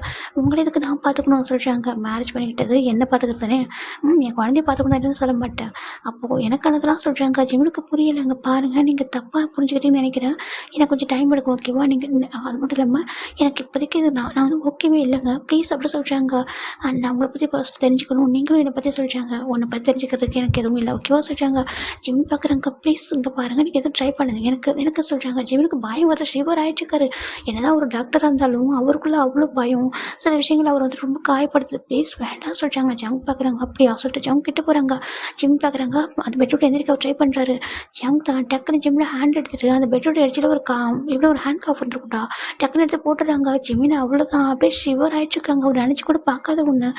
Speaker 1: உங்களை இதுக்கு நான் பார்த்துக்கணும்னு சொல்கிறாங்க. மேரேஜ் பண்ணிக்கிட்டது என்ன பார்த்துக்கிறதானே, என் குழந்தைய பார்த்துக்கணும் இல்லைன்னு சொல்ல மாட்டேன். அப்போது எனக்கானதெல்லாம் சொல்கிறாங்க. ஜிம்முக்கு புரியலைங்க பாருங்கள், நீங்கள் தப்பாக புரிஞ்சுக்கிட்டீங்கன்னு நினைக்கிறேன். எனக்கு கொஞ்சம் டைம் எடுக்கும். ஓகேவா, நீங்கள் அது மட்டும் இல்லாமல் எனக்கு இப்போதைக்கு இது நான் வந்து ஓகேவே இல்லைங்க, ப்ளீஸ் அப்படி சொல்கிறாங்க. நான் உங்களை பற்றி ஃபஸ்ட் தெரிஞ்சுக்கணும், நீங்களும் என்னை பற்றி சொல்கிறாங்க. உன்னை பற்றி தெரிஞ்சுக்கிறதுக்கு எனக்கு எதுவும் இல்லை. ஓகேவா சொல்கிறாங்க. ஜிம் பார்க்குறாங்க, ப்ளீஸ் இங்கே பாருங்கள், நீங்கள் எதுவும் ட்ரை பண்ணுங்க எனக்கு சொல்கிறாங்க. ஜிம்முக்கு பயம் வர ஷிவர் ஆகிட்டுருக்காரு. என்னதான் ஒரு டாக்டராக இருந்தாலும் அவருக்குள்ளே அவ்வளோ பயம், சில விஷயங்கள் அவர் வந்து ரொம்ப காயப்படுத்துது. ப்ளீஸ் வேண்டாம் சொல்கிறாங்க. ஜங் பார்க்குறாங்க, அப்படியா சொல்லிட்டு ஜங் கிட்ட போகிறாங்க. ஜிம் பார்க்குறாங்க, அந்த பெட்ரோட் எந்திரிக்க அவர் ட்ரை பண்ணுறாரு. ஜங் தான் டக்குன்னு ஜிம்மில் ஹேண்ட் எடுத்துகிட்டு அந்த பெட்ரோட் அடிச்சுட்டு இவ்வளோ ஒரு ஹேண்ட் காஃப் வந்துருக்குட்டா டக்குன்னு எடுத்து போட்டுறாங்க. ஜிம்மின் அவ்வளோதான் அப்படியே ஷிவர் ஆகிட்டுருக்காங்க. அவர் நினச்சி கூட பார்க்காத ஒன்று.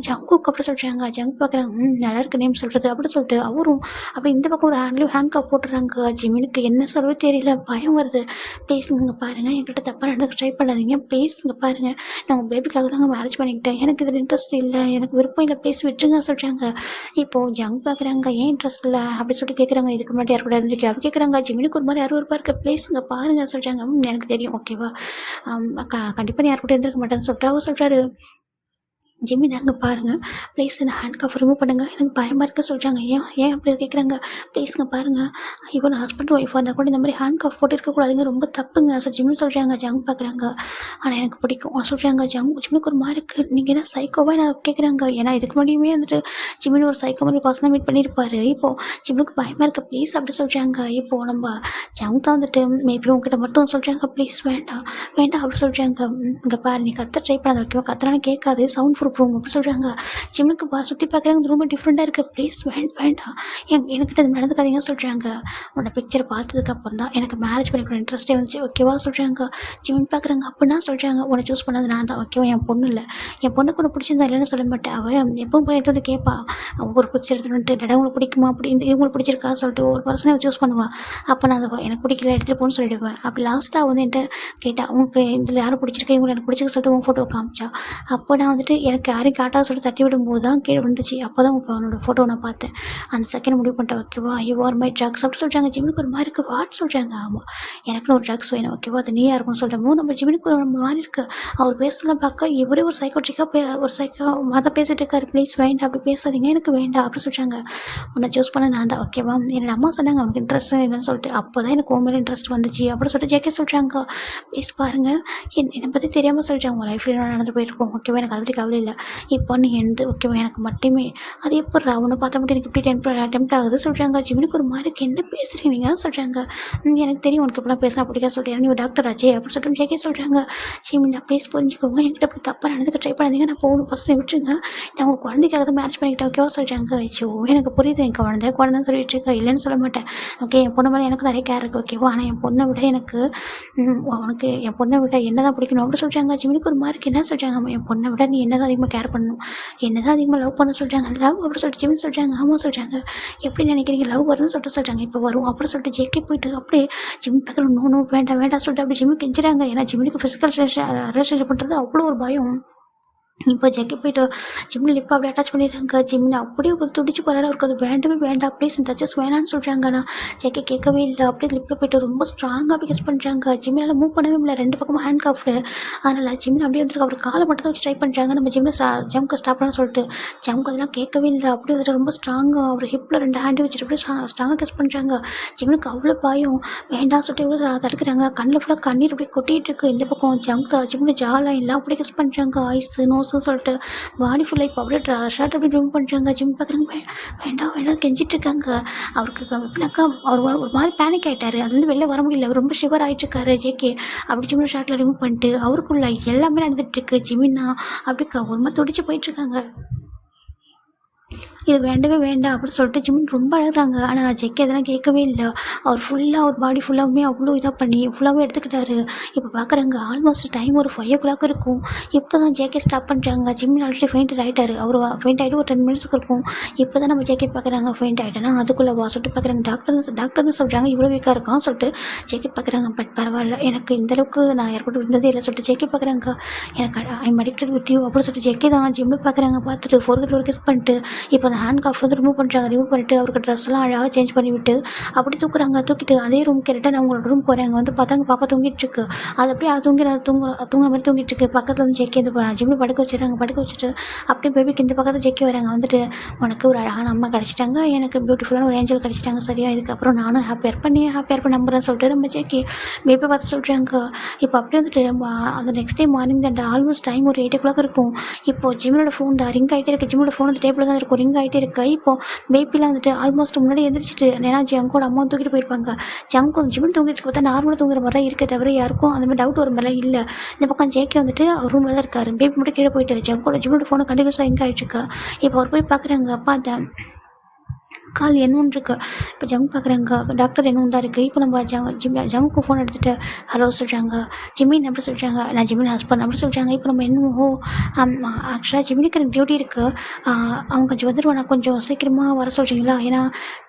Speaker 1: ஜங்குக்கு அப்படி சொல்கிறாங்க. ஜங் பார்க்குறாங்க, நல்லா இருக்கு நேம் சொல்கிறது அப்படி சொல்லிட்டு அவரும் அப்படி இந்த பக்கம் ஒரு ஹேண்ட் காஃப் போட்டுறாங்க. ஜிம்மினுக்கு என்ன சொல்லவே தெரியல, பயம் வருது. ப்ளீஸ் இங்கே பாருங்கள், என்கிட்ட தப்பாக நடந்து ட்ரை பண்ணாதீங்க. ப்ளீஸ் இங்கே பாருங்கள், நான் உங்கள் பேபிக்காக தாங்க மேரேஜ் பண்ணிக்கிட்டேன், எனக்கு இதில் இன்ட்ரெஸ்ட் இல்லை, எனக்கு விருப்பம் இல்லை, ப்ளீஸ் விட்டுருங்க சொல்கிறாங்க. இப்போது ஜங் பார்க்குறாங்க, ஏன் இன்ட்ரெஸ்ட் இல்லை அப்படி சொல்லிட்டு கேட்குறாங்க. இதுக்கு முன்னாடி யார் கூட இருந்துருக்கு அப்படி கேட்குறாங்க. ஜிம்மினுக்கு ஒரு மாதிரி அறுவறுப்பாக இருக்குது. ப்ளீஸ் இங்கே பாருங்கள் சொல்கிறாங்க. எனக்கு தெரியும் ஓகேவா, கண்டிப்பாக யார் கூட இருந்திருக்க மாட்டேன்னு சொல்லிட்டு அவர் சொல்கிறாரு. ஜிம்மி தாங்க பாருங்கள், ப்ளீஸ் இந்த ஹேண்ட் கஃப் ரிமூவ் பண்ணுங்கள், எனக்கு பயமாக இருக்க சொல்கிறாங்க. ஏன் அப்படி கேட்குறாங்க. ப்ளீஸ்ங்க பாருங்கள், இவன் ஹஸ்பண்ட் ஒய்ஃபாக இருந்தால் கூட இந்த மாதிரி ஹேண்ட் கஃப் போட்டு இருக்கக்கூடாதுங்க, ரொம்ப தப்புங்க ஜிம்னு சொல்கிறாங்க. ஜங் பார்க்குறாங்க, ஆனால் எனக்கு பிடிக்கும் சொல்கிறாங்க. ஜிம்முக்கு ஒரு மாதிரி இருக்குது, நீங்கள் என்ன சைக்கோவாக நான் கேட்குறாங்க. ஏன்னா இதுக்கு முன்னாடியுமே வந்துட்டு ஜிம்மின்னு ஒரு சைக்கோ மாதிரி பர்சனாக மீட் பண்ணியிருப்பார். இப்போது ஜிம்முக்கு பயமாக இருக்குது, ப்ளீஸ் அப்படி சொல்கிறாங்க. இப்போது நம்ம ஜங் தான் வந்துட்டு மேபி உங்ககிட்ட மட்டும் சொல்கிறாங்க, ப்ளீஸ் வேண்டாம் அப்படி சொல்கிறாங்க. இங்கே பாரு, நீ கற்று ட்ரை பண்ணாத ஓகேவா, கத்துறானு கேட்காது, சவுண்ட் ப்ரூஃப் ரூம் அப்படி சொல்கிறாங்க. ஜிம்முக்கு சுற்றி பார்க்குறாங்க, ரொம்ப டிஃப்ரெண்ட்டாக இருக்குது, ப்ளீஸ் வேண்டாம் என்கிட்ட இது நடந்துக்காதீங்க சொல்கிறாங்க. உன்னோட பிக்சரை பார்த்ததுக்கப்புறம் தான் எனக்கு மேரேஜ் பண்ணிக்கிற இன்ட்ரெஸ்ட்டே வந்துச்சு ஓகேவா சொல்கிறாங்க. ஜிம் பார்க்குறாங்க, அப்படின்னா சொல்கிறாங்க. உன்னை சூஸ் பண்ணது நான் தான் ஓகேவா, என் பொண்ணு இல்லை, என் பொண்ணுக்கு ஒன்று பிடிச்சிருந்தா இல்லைன்னு சொல்ல மாட்டேன். அவள் எப்பவும் போயிட்டு வந்து கேட்பா, ஒரு பிக்சர் எடுத்துட்டு டடா உங்களுக்கு பிடிக்குமா, அப்படி இவங்களுக்கு பிடிச்சிருக்கா சொல்லிட்டு ஒரு பர்சனை சூஸ் பண்ணுவாள். அப்போ நான் அதை எனக்கு பிடிக்கல எடுத்துகிட்டு போன்னு சொல்லிடுவேன். அப்படி லாஸ்ட்டாக வந்து என்கிட்ட கேட்டால் உங்களுக்கு இதில் யாரும் பிடிச்சிருக்கா, இவங்களை எனக்கு பிடிச்சிருக்க சொல்லிட்டு உன் ஃபோட்டோ காமிச்சா. அப்போ நான் வந்துட்டு எனக்கு யாரையும் காட்டாத சொல்லிட்டு தட்டி விடும்போது தான் கீழே வந்துச்சு. அப்போ தான் அவனோட ஃபோட்டோ நான் பார்த்தேன். அந்த செகண்ட் முடிவு பண்ணிட்டேன் ஓகேவா, யூ ஆர் மை ட்ரக்ஸ் அப்படி சொல்கிறாங்க. ஜிம்முக்கு ஒரு மாதிரி இருக்குது, வாட் சொல்கிறாங்க. ஆமாம், எனக்குன்னு ஒரு ட்ரக்ஸ் வேணும் ஓகேவா, அது நீ யாருக்குன்னு சொல்கிறோம். நம்ம ஜிம்முக்கு ஒரு மாதிரி இருக்குது. அவர் பேசலாம் பார்க்க இவரே ஒரு சைக்கோட்ரிக்காக ஒரு மத பேசிகிட்டு இருக்காரு. ப்ளீஸ் வேண்டாம் அப்படி பேசாதீங்க, எனக்கு வேண்டாம் அப்படி சொல்கிறாங்க. உன்னை சூஸ் பண்ண நான் தான் ஓகேவா, என்னோட அம்மா சொன்னாங்க அவனுக்கு இன்ட்ரெஸ்ட் இல்லைன்னு சொல்லிட்டு. அப்போ தான் எனக்கு உன் மேலே இன்ட்ரெஸ்ட் வந்துச்சு அப்படி சொல்லிட்டு ஜேகே சொல்கிறாங்க. ப்ளீஸ் பாருங்கள், என்னை பற்றி தெரியாமல் சொல்லிட்டாங்க, உங்கள் லைஃப்பில் என்ன நடந்து போயிருக்கோம் ஓகேவா, எனக்கு அதை பற்றி கவலை இல்லை. இப்போ நீ எந்த ஓகேவா எனக்கு மட்டுமே அது எப்போ அவனை பார்த்தா மட்டும் எனக்கு இப்படி அட்டெம்ப்ட் ஆகுது சொல்கிறாங்க. ஜிம்முக்கு ஒரு மாதிரி என்ன பேசுகிறீங்க நீங்கள் சொல்கிறாங்க. எனக்கு தெரியும் உனக்கு இப்படிலாம் பேசினா பிடிக்காது சொல்லிட்டு, நீ ஒரு டாக்டர் ஆச்சே அப்படி சொல்லிட்டு ஜேகே சொல்கிறாங்க. ஜிம் இந்த ப்ளீஸ் புரிஞ்சுக்கோங்க, என்கிட்ட அப்படி தப்பாக நடந்துக்க ட்ரை பண்ணாதீங்க, நான் போகணும் ஃபஸ்ட்டு விட்டுருங்க, நான் உங்கள் குழந்தைக்காக தான் மேரேஜ் பண்ணிக்கிட்டேன் ஓகேவா சொல்கிறாங்க. ஐயோ எனக்கு புரியுது, என் குழந்தைன்னு சொல்லிட்டு இருக்கா, இல்லைன்னு சொல்ல மாட்டேன் ஓகே, என் பொண்ணு மேலே எனக்கு நிறைய கேர் இருக்குது ஓகேவா, ஆனால் என் பொண்ணை விட எனக்கு உனக்கு என் பொண்ணை விட என்ன தான் பிடிக்கணும் அப்படி சொல்கிறாங்க. ஜிம்முக்கு ஒரு மாதிரி என்ன சொல்கிறாங்க, என் பொண்ணை விட நீ என்ன தான் அதிகமாக கேர் பண்ணணும், என்ன தான் அதிகமாக லவ் பண்ண சொல்கிறாங்க. லவ் அப்படி சொல்லிட்டு ஜிம் சொல்கிறாங்க. ஆமாம் சொல்கிறாங்க. எப்படி நினைக்கிறீங்க, லவ் வரும்னு சொல்லிட்டு சொல்கிறாங்க. இப்போ வரும் அப்படி சொல்லிட்டு ஜேகே போயிட்டு அப்படியே ஜிம் பார்க்குற நோ வேண்டாம் சொல்லிட்டு அப்படி ஜிம்முக்கு கெஞ்சுறாங்க. ஏன்னா ஜிம்முக்கு ஃபிசிக்கல் ரிலேஷன்ஷிப் பண்ணுறது அவ்வளோ ஒரு பயம். இப்போ ஜெக்கி போய்ட்டு ஜிம்மில் லிப்பை அப்படியே அட்டாச் பண்ணிடுறாங்க. ஜிம்மில் அப்படியே ஒரு துடிச்சு போகிறாரு. அவருக்கு அது வேண்டாம் ப்ளீஸ் டச்சஸ் வேணான்னு சொல்கிறாங்க. ஆனால் ஜெக்கி கேட்கவே இல்லை. அப்படியே லிப்பில் போய்ட்டு ரொம்ப ஸ்ட்ராங்காக அப்படி கிஸ் பண்ணுறாங்க. ஜிம்மில் மூவ் பண்ணவே முடியல, ரெண்டு பக்கமும் ஹேண்ட் காஃப்டு. அதனால் ஜிம்மில் அப்படியே வந்துருக்கு. அவர் காலை மட்டும் தான் வச்சு ட்ரை பண்ணுறாங்க. நம்ம ஜிம்மில் ஜம்க்கு ஸ்டாப் பண்ண சொல்லிட்டு ஜம்க்கு அதெல்லாம் கேட்கவே இல்லை. அப்படியே வந்துட்டு ரொம்ப ஸ்ட்ராங்காக அவர் ஹிப்பில் ரெண்டு ஹேண்டு வச்சுட்டு அப்படியே ஸ்ட்ராங்காக கிஸ் பண்ணுறாங்க. ஜிம்முக்கு அவ்வளோ பயம், வேண்டாம் சொல்லிட்டு எவ்வளோ தடுக்கிறாங்க. கண்ணில் ஃபுல்லாக கண்ணீர் அப்படியே கொட்டிகிட்டு இருக்கு. இந்த பக்கம் ஜம்க்கு ஜிம்மில் ஜாலாம் இல்லை அப்படியே கிஸ் பண்ணுறாங்க. ஐஸ் மவுசுன்னு சொல்லிட்டு பாடி ஃபுல்லாக இப்போ அப்படியே ஷர்ட் அப்படி ரிமூவ் பண்ணுறாங்க. ஜிம் பார்க்குறாங்க வேண்டாம் வேண்டாம் கெஞ்சிட்டு இருக்காங்க. அவருக்கு எப்படின்னாக்கா அவர் ஒரு மாதிரி பேனிக் ஆகிட்டாரு. அதுலேருந்து வெளில வர முடியல. அவர் ரொம்ப ஷிவர் ஆகிட்டுருக்காரு ஜேகே. அப்படி ஜிம்மில் ஷர்ட்டில் ரிமூவ் பண்ணிட்டு அவருக்குள்ள எல்லாமே நடந்துகிட்ருக்கு. ஜிமின்னா அப்படி ஒரு மாதிரி துடிச்சு போயிட்டுருக்காங்க. இது வேண்டவே வேண்டாம் அப்படின்னு சொல்லிட்டு ஜிமின் ரொம்ப அழுகிறாங்க. ஆனால் ஜெக்கி அதெல்லாம் கேட்கவே இல்லை. அவர் ஃபுல்லாக ஒரு பாடி ஃபுல்லாகவுமே அவ்வளோ இதாக பண்ணி ஃபுல்லாகவே எடுத்துக்கிட்டாரு. இப்போ பார்க்குறாங்க ஆல்மோஸ்ட் டைம் ஒரு 5 o'clock இருக்கும். இப்போ தான் ஜேகே ஸ்டாப் பண்ணுறாங்க. ஜிம்மின் ஆல்ரெடி ஃபெயிண்ட் ஆகிட்டாரு. அவர் ஃபெயிண்ட் ஆகிட்டு ஒரு 10 minutes இருக்கும். இப்போ தான் நம்ம ஜேக்கெட் பார்க்குறாங்க ஃபெயிண்ட் ஆகிட்டேன்னா அதுக்குள்ளே சொல்லிட்டு பார்க்குறாங்க டாக்டர்னு சொல்கிறாங்க இவ்வளோ வீக்காக இருக்கான்னு சொல்லிட்டு ஜேக்கெட் பார்க்குறாங்க. பட் பரவாயில்ல எனக்கு இந்தளவுக்கு நான் யாருக்கூட இருந்ததே இல்லை சொல்லிட்டு ஜேக்கெட் பார்க்குறாங்க. எனக்கு ஐம் அடிக்டட் வித் யூ அப்படின்னு சொல்லிட்டு ஜேக்கே தான் ஜிம்மில் பார்க்குறாங்க. பார்த்துட்டு ஃபோர்கெட் ஒரு கிஸ் பண்ணிட்டு இப்போ அந்த ஹேண்ட் காஃப் வந்து ரிமூவ் பண்ணிட்டு அவருக்கு ட்ரெஸ்லாம் அழகாக சேஞ்ச் பண்ணிவிட்டு அப்படி தூக்கிட்டு அதே ரூம்க்கு ரிட்டன் அவங்களோட ரூம் போகிறாங்க. வந்து பார்த்தாங்க பாப்பா தூங்கிட்டு இருக்கு. அது அப்படியே தூங்குற மாதிரி தூங்கிட்டு இருக்கு. பக்கத்தில் வந்து ஜெக்கி இந்த ஜிம்மில் படுக்க வச்சுட்டு அப்படியே பேபிக்கு இந்த பக்கத்தில் ஜெக்கி வராங்க. வந்துட்டு உனக்கு ஒரு அழகான அம்மா கிடச்சிட்டாங்க, எனக்கு பியூட்டிஃபுல்லான ஒரு ஏஞ்சல் கிடச்சிட்டாங்க, சரியா இதுக்கப்புறம் நானும் ஹாப்பியாக இருப்பேன் நம்புறேன்னு சொல்லிட்டு நம்ம ஜெக்கி பேபி பார்த்து சொல்கிறாங்க. இப்போ அப்படியே வந்துட்டு அந்த நெக்ஸ்ட் டே மார்னிங் தான் ஆல்மோஸ்ட் டைம் ஒரு 8 o'clock இருக்கும். இப்போது ஜிம்மினோட ஃபோன் தான் ரிங் ஆகிட்டே இருக்குது. ஜிம்மினோட ஃபோன் அந்த டேபிள் தான் இருக்கும், ரிங் ஆகிட்டே இருக்கு. இப்போ பேபிலாம் வந்துட்டு ஆல்மோஸ்ட் முன்னாடி எந்திரிச்சிட்டு ஏன்னா ஜங்கோட அம்மா தூக்கிட்டு போயிருப்பாங்க. ஜங்கும் ஜிம்மின் தூங்கிட்டு பார்த்தா நார்மலாக தூங்குற மாதிரி தான் இருக்க தவிர யாருக்கும் அந்த மாதிரி டவுட் வர மாதிரிலாம் இல்லை. இந்த பக்கம் ஜேகே வந்துட்டு அவர் ரூமில் தான் இருக்காரு. பேபி மட்டும் கீழே போயிட்டு ஜிம்மினோட ஃபோனை கண்டினியூஸாக ரிங் ஆகிட்டு இருக்கா. இப்போ அவர் போய் பார்க்குறாங்க. அப்பா தான் கால் என்னொன்று இருக்குது. இப்போ ஜங் பார்க்குறாங்க. டாக்டர் என்னொன்று தான் இருக்குது. இப்போ நம்ம ஜங்குக்கு ஃபோன் எடுத்துகிட்டு ஹலோ சொல்கிறாங்க. ஜிமின் அப்படி சொல்கிறாங்க. நான் ஜிமின் ஹஸ்பண்ட் அப்படி சொல்கிறாங்க. இப்போ நம்ம என்னமோ ஆக்சுவலாக ஜிமினுக்கு எனக்கு டியூட்டி இருக்குது, அவங்க கொஞ்சம் வந்துடுவான், கொஞ்சம் சீக்கிரமாக வர சொல்கிறீங்களா? ஏன்னா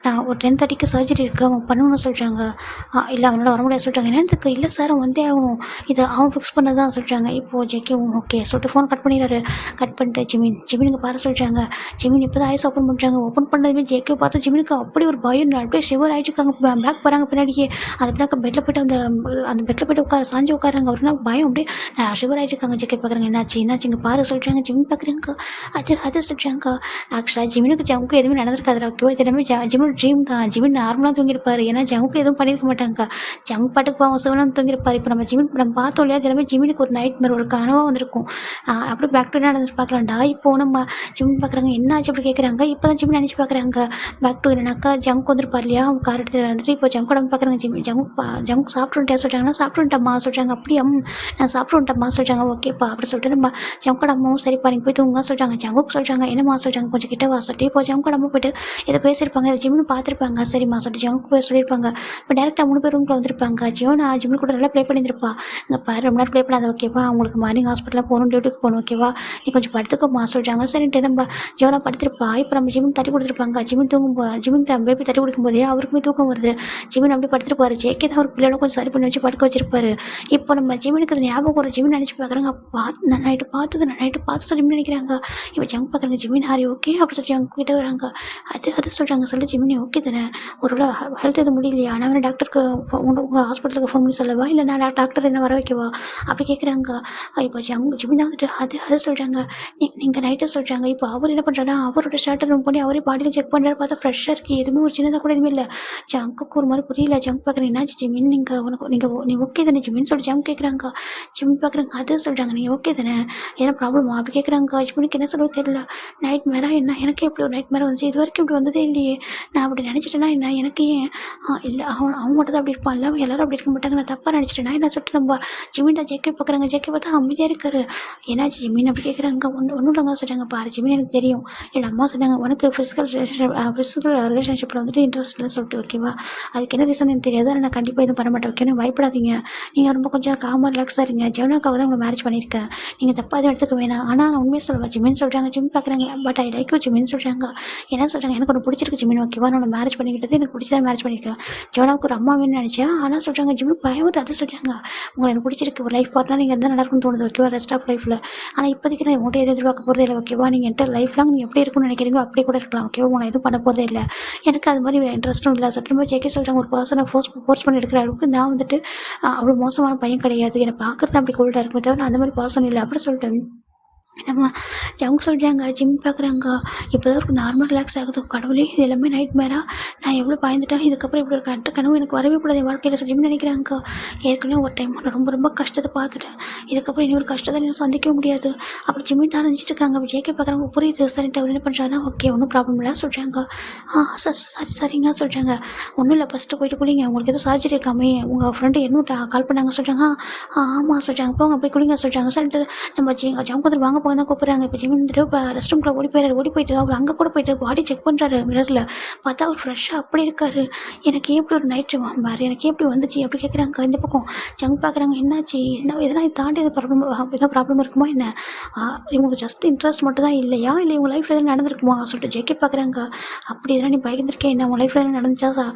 Speaker 1: நான் ஒரு 10:30க்கு சர்ஜரி இருக்குது, அவன் பண்ணணும்னு சொல்கிறாங்க. இல்லை அவனோட வர முடியாது சொல்கிறாங்க. என்னத்துக்கு? இல்லை சார் அவன் வந்தே ஆகணும், இதை அவன் ஃபிக்ஸ் பண்ணது தான் சொல்கிறாங்க. இப்போது ஜெக்கே ஓகே சொல்லிட்டு ஃபோன் கட் பண்ணிடுறாரு. கட் பண்ணிட்டு ஜிமினுக்கு பாரு சொல்கிறாங்க. ஜிமின் இப்போ தான் ஐஸ் ஓப்பன் பண்ணுறாங்க. ஓப்பன் பண்ணதுமே ஜேக்கே பார்த்து ஜிமினுக்கு அப்படி ஒரு பயம், அப்படியே ஷிவர் ஆகிட்டுருக்காங்க. பேக் போகிறாங்க பின்னாடியே. அது பின்னாக்க பெட்டில் போய்ட்டு அந்த பெட்டில் போய்ட்டு சாஞ்சு உட்காராங்க. அவருனா பயம் அப்படியே ஷிவர் ஆகிட்டுருக்காங்க. ஜெக்கெட் பார்க்குறாங்க. என்னாச்சு இங்கே பாரு சொல்கிறாங்க. ஜிமின் பார்க்குறாங்க. அது சொல்கிறாங்க. ஆக்சுவலாக ஜிமினுக்கு ஜங்குக்கு எதுவுமே நடந்திருக்காது. ஓகேவா? இது எல்லாமே ஜிமினோட ட்ரீம் தான். ஜிமின் நார்மலாக தூங்கியிருப்பார். ஏன்னா ஜங்குக்கு எதுவும் பண்ணியிருக்க மாட்டாங்க. ஜங்கு பாட்டுக்கு பாவம் சிவனாக தூங்கியிருப்பார். இப்போ நம்ம பார்த்தோம் இல்லையா, அது எல்லாமே ஜிமினுக்கு ஒரு நைட் மாதிரி ஒரு கனவாக வந்திருக்கும். அப்படியே பேக் டு என்ன நடந்துட்டு பார்க்கலாம்டா. இப்போது நம்ம ஜிமின் பார்க்குறாங்க. என்ன ஆச்சு அப்படி கேட்குறாங்க. இப்போ தான் ஜிமின் நினச்சி பார்க்குறாங்க. பேக் டு என்னன்னாக்கா ஜங்க் வந்துருப்பார் இல்லையா, அவங்க கார் எடுத்துகிட்டு வந்துட்டு இப்போ ஜங்க் உடம்பு பார்க்குறாங்க. ஜங்க் சாப்பிட்டுட்டே சொல்கிறாங்கன்னா சாப்பிட்டுட்டம்மா சொல்கிறாங்க. அப்படியே நான் சாப்பிட்டுட்டம்மா சொல்கிறாங்க. ஓகேப்பா அப்படி சொல்லிட்டு நம்ம ஜங்கோட அம்மாவும் சரிப்பா நீங்கள் போய் தூங்க சொல்கிறாங்க. ஜங்குக்கு சொல்கிறாங்க. என்னம்மா சொல்கிறாங்க, கொஞ்சம் கிட்ட வா சொல்லிட்டு இப்போ ஜங்கோட அம்மா போய்ட்டு இதை பேசியிருப்பாங்க. இதை ஜிம்னு பார்த்துருப்பாங்க. சரிம்மா சொல்லிட்டு ஜங்குக்கு போய் சொல்லியிருப்பாங்க. இப்போ டேரெக்டாக 3 பேர் ரூமில் வந்திருப்பாங்க. நான் ஜிம்னு கூட நல்லா ப்ளே பண்ணியிருப்பா. இங்கே பாரு ரொம்ப நேரம் ப்ளே பண்ணாத ஓகேவா, அவங்களுக்கு மார்னிங் ஹாஸ்பிட்டலில் போகணும், டியூட்டிக்கு போகணும் ஓகேவா, நீ கொஞ்சம் படுத்துக்கோமா சொல்கிறாங்க. சரின்ட்டு நம்ம ஜோனா படுத்திருப்பா. இப்போ நம்ம ஜிம்னு தட்டி கொடுத்துருப்பாங்க. ஜிமின் பேபி தட்டி குடிக்கும்போதே அவருக்குமே தூக்கம் வருது. ஜிமின் அப்படி படுத்துருப்பாரு. ஜேகே தான் ஒரு பிள்ளையோட கொஞ்சம் சரி பண்ணி வச்சு படுக்க வச்சிருப்பாரு. இப்போ நம்ம ஜிமினுக்கு அது ஞாபகம் ஒரு ஜிமின் நினச்சி பார்க்குறாங்க. நான் நைட்டு பார்த்து ஜிமின் நினைக்கிறாங்க. இப்போ ஜங்க் பார்க்குறாங்க. ஜிமின் ஹாரி ஓகே அப்படி சொல்லி ஜங்க் கிட்ட வராங்க. அது சொல்கிறாங்க. சொல்லிட்டு ஜிமினி ஓகே தானே, ஒரு ஹெல்த் எதுவும் முடியலையா, நான் வேணா டாக்டருக்கு உங்கள் ஹாஸ்பிட்டலுக்கு ஃபோன் பண்ணி சொல்லவா, இல்லை நான் டாக்டர் என்ன வர வைக்கவா அப்படி கேட்குறாங்க. இப்போ ஜிமின் வந்துட்டு அது சொல்கிறாங்க. நீங்கள் நைட்டு சொல்கிறாங்க. இப்போ அவர் என்ன பண்ணுறாருன்னா அவரோட ஷர்ட்டை ரூம் பண்ணி அவரே பாடியில் செக் பண்ணுறாரு. பார்த்தா ஃப்ரெஷ்ஷாக இருக்குது, எதுவுமே ஒரு சின்னதாக கூட எதுவுமே இல்லை. ஜங்குக்கு ஒரு மாதிரி புரியல. ஜங்க் பார்க்குறேன். என்னாச்சு ஜிமின், நீ ஓகே தானே ஜிமின் சொல்லி ஜங்க் கேட்குறாங்க. ஜிமின் பார்க்குறாங்க. அது சொல்கிறாங்க. நீ ஓகே தானே, என்ன ப்ராப்ளமா அப்படி கேட்குறாங்க. ஜிமினுக்கு என்ன சொல்ல தெரியல. நைட் மேரா என்ன, எனக்கு எப்படி ஒரு நைட் மேரா வந்துச்சு, இது வரைக்கும் இப்படி வந்ததே இல்லையே, நான் அப்படி நினச்சிட்டேன்னா என்ன, எனக்கு ஏன் இல்லை அவன் மட்டும் தான் அப்படி இருப்பான், இல்லை அவன் எல்லாரும் அப்படி இருக்க மாட்டாங்க, நான் தப்பாக நினச்சிட்டேன்னா என்ன சொல்லிட்டு நம்ம ஜிமின் ஜேக்கே பார்க்குறாங்க. ஜேக்கே பார்த்தா அமைதியாக இருக்காரு. என்னாச்சு ஜிமின் அப்படி கேட்குறாங்க. ஒன்றும் இல்லைங்க சொல்கிறாங்க. பாரு ஜிமின் எனக்கு தெரியும், என் அம்மா சொன்னாங்க உனக்கு ஃபிசிக்கல் ரிலேஷன்ஷிப்பில் வந்துட்டு இன்ட்ரெஸ்ட் இல்லை சொல்லிட்டு ஓகேவா, அதுக்கு என்ன ரீசன் எனக்கு தெரியாது, ஆனால் நான் கண்டிப்பாக எதுவும் பண்ண மாட்டேன் ஓகே, பயப்படாதீங்க, நீங்கள் ரொம்ப கொஞ்சம் காமாக ரிலாக்ஸாக இருங்க, ஜெவனாக்காக தான் உங்களை மேரேஜ் பண்ணியிருக்கேன், நீங்கள் தப்பாக எதுவும் எடுத்துக்க வேணாம், ஆனால் நான் உண்மையை சொல்லுவா ஜிமின் சொல்கிறாங்க. ஜிமின் பார்க்குறாங்க. But I like you Jimin சொல்கிறாங்க. என்ன சொல்கிறாங்க, எனக்கு ஒன்று பிடிச்சிருக்கு ஜிமின் ஓகேவா, நான் மேரேஜ் பண்ணிக்கிட்டது எனக்கு பிடிச்சதான் மேரேஜ் பண்ணியிருக்கேன், ஜெவனாவுக்கு ஒரு அம்மா வேணும்னு நினச்சேன், ஆனால் சொல்கிறாங்க ஜிமின் பயம் அதை சொல்கிறாங்க. உங்களை எனக்கு பிடிச்சிருக்கு, ஒரு லைஃப் பார்ட்னர் நீங்கள் எந்த நல்லா இருக்குன்னு தோணுது ஓகேவா, ரெஸ்ட் ஆஃப் லைஃப்பில், ஆனால் இப்போதைக்கு நான் உங்கள்கிட்ட எது எதிர்பார்க்க போகிறதே இல்லை ஓகேவா, நீங்கள் என்கிட்ட லைஃப் லாங் நீங்கள் எப்படி இருக்குன்னு நினைக்கிறீங்களோ அப்படியே கூட இருக்கலாம் ஓகேவா, உங்களை எதுவும் பண்ண போகிறதே இல்லை, எனக்கு அது மாதிரி இன்ட்ரெஸ்ட்டும் இல்லை சொல்லிட்டு ஜேகே சொல்கிறாங்க. ஒரு பர்சனை ஃபோர்ஸ் பண்ணி எடுக்கிற அளவுக்கு நான் வந்துட்டு அவ்வளோ மோசமான பையன் கிடையாது, என்னை பார்க்குறது அப்படி கோல்டாக இருக்குமே தவிர நான் அந்த மாதிரி பர்சன் இல்லை அப்படி சொல்லிட்டு நம்ம அவங்க சொல்கிறாங்க ஜிம் பார்க்குறாங்க. இப்போ தான் ஒரு நார்மல் ரிலாக்ஸ் ஆகுது. கடவுளே! இது எல்லாமே நைட் மேரா? நான் எவ்வளோ பயந்துட்டேன். இதுக்கப்புறம் இப்படி ஒரு கெட்ட கனவு எனக்கு வரவே கூடாது என் வாழ்க்கையில் ஜிம்னு நினைக்கிறாங்க. ஏற்கனவே ஒரு டைம் நான் ரொம்ப ரொம்ப கஷ்டத்தை பார்த்துட்டேன். இதுக்கப்புறம் இன்னொரு கஷ்டத்தை இன்னும் சந்திக்க முடியாது. அப்புறம் ஜிம்மின்னு தான் நினச்சிட்டு இருக்காங்க. அப்படி ஜேகே பார்க்குறாங்க. புரியுது சரின்ட்டு அவர் என்ன பண்ணுறாருன்னா, ஓகே ஒன்றும் ப்ராப்ளம் இல்லை சொல்கிறாங்க. சரிங்க சொல்கிறாங்க. ஒன்றும் இல்லை ஃபஸ்ட்டு போயிட்டு குளிங்க. உங்களுக்கு எதுவும் சர்ஜரி இருக்காமே உங்கள் ஃப்ரெண்டு இன்னும் கால் பண்ணாங்க சொல்கிறாங்க. ஆமாம் சொல்கிறாங்க. போங்க போய் குளிங்க சொல்கிறாங்க. சரின்ட்டு நம்ம ஜவுக்கு வந்துட்டு வாங்க போங்க தான் கூப்பிட்றாங்க. இப்போ ஜிம் வந்துட்டு இப்போ ரெஸ்ட் ரூம்குள்ளே ஓடி போயிட்டு அவர் அங்கே கூட போயிட்டு பாடி செக் பண்ணுறாரு மிரரில். பார்த்தா அவர் ஃப்ரெஷ்ஷாக அப்படி இருக்காரு. எனக்கு ஏன் இப்படி ஒரு நைட் பாரு எனக்கு ஏன் இப்படி வந்துச்சு அப்படி கேட்குறாங்க. இந்த பக்கம் ஜங்க் பார்க்குறாங்க. என்னாச்சு என்ன எதனா இதை தாண்டி எதாவது ப்ராப்ளம் இருக்குமா என்ன? இவங்களுக்கு ஜஸ்ட் இன்ட்ரெஸ்ட் மட்டும் தான் இல்லையா இல்லை இவங்க லைஃப்பில் எதுவும் நடந்திருக்குமா சொல்லிட்டு ஜெக்கே பார்க்குறாங்க. அப்படி எதனா நீ பயந்துருக்கேன் என்ன உங்கள் லைஃப்பில் என்ன நடந்துச்சா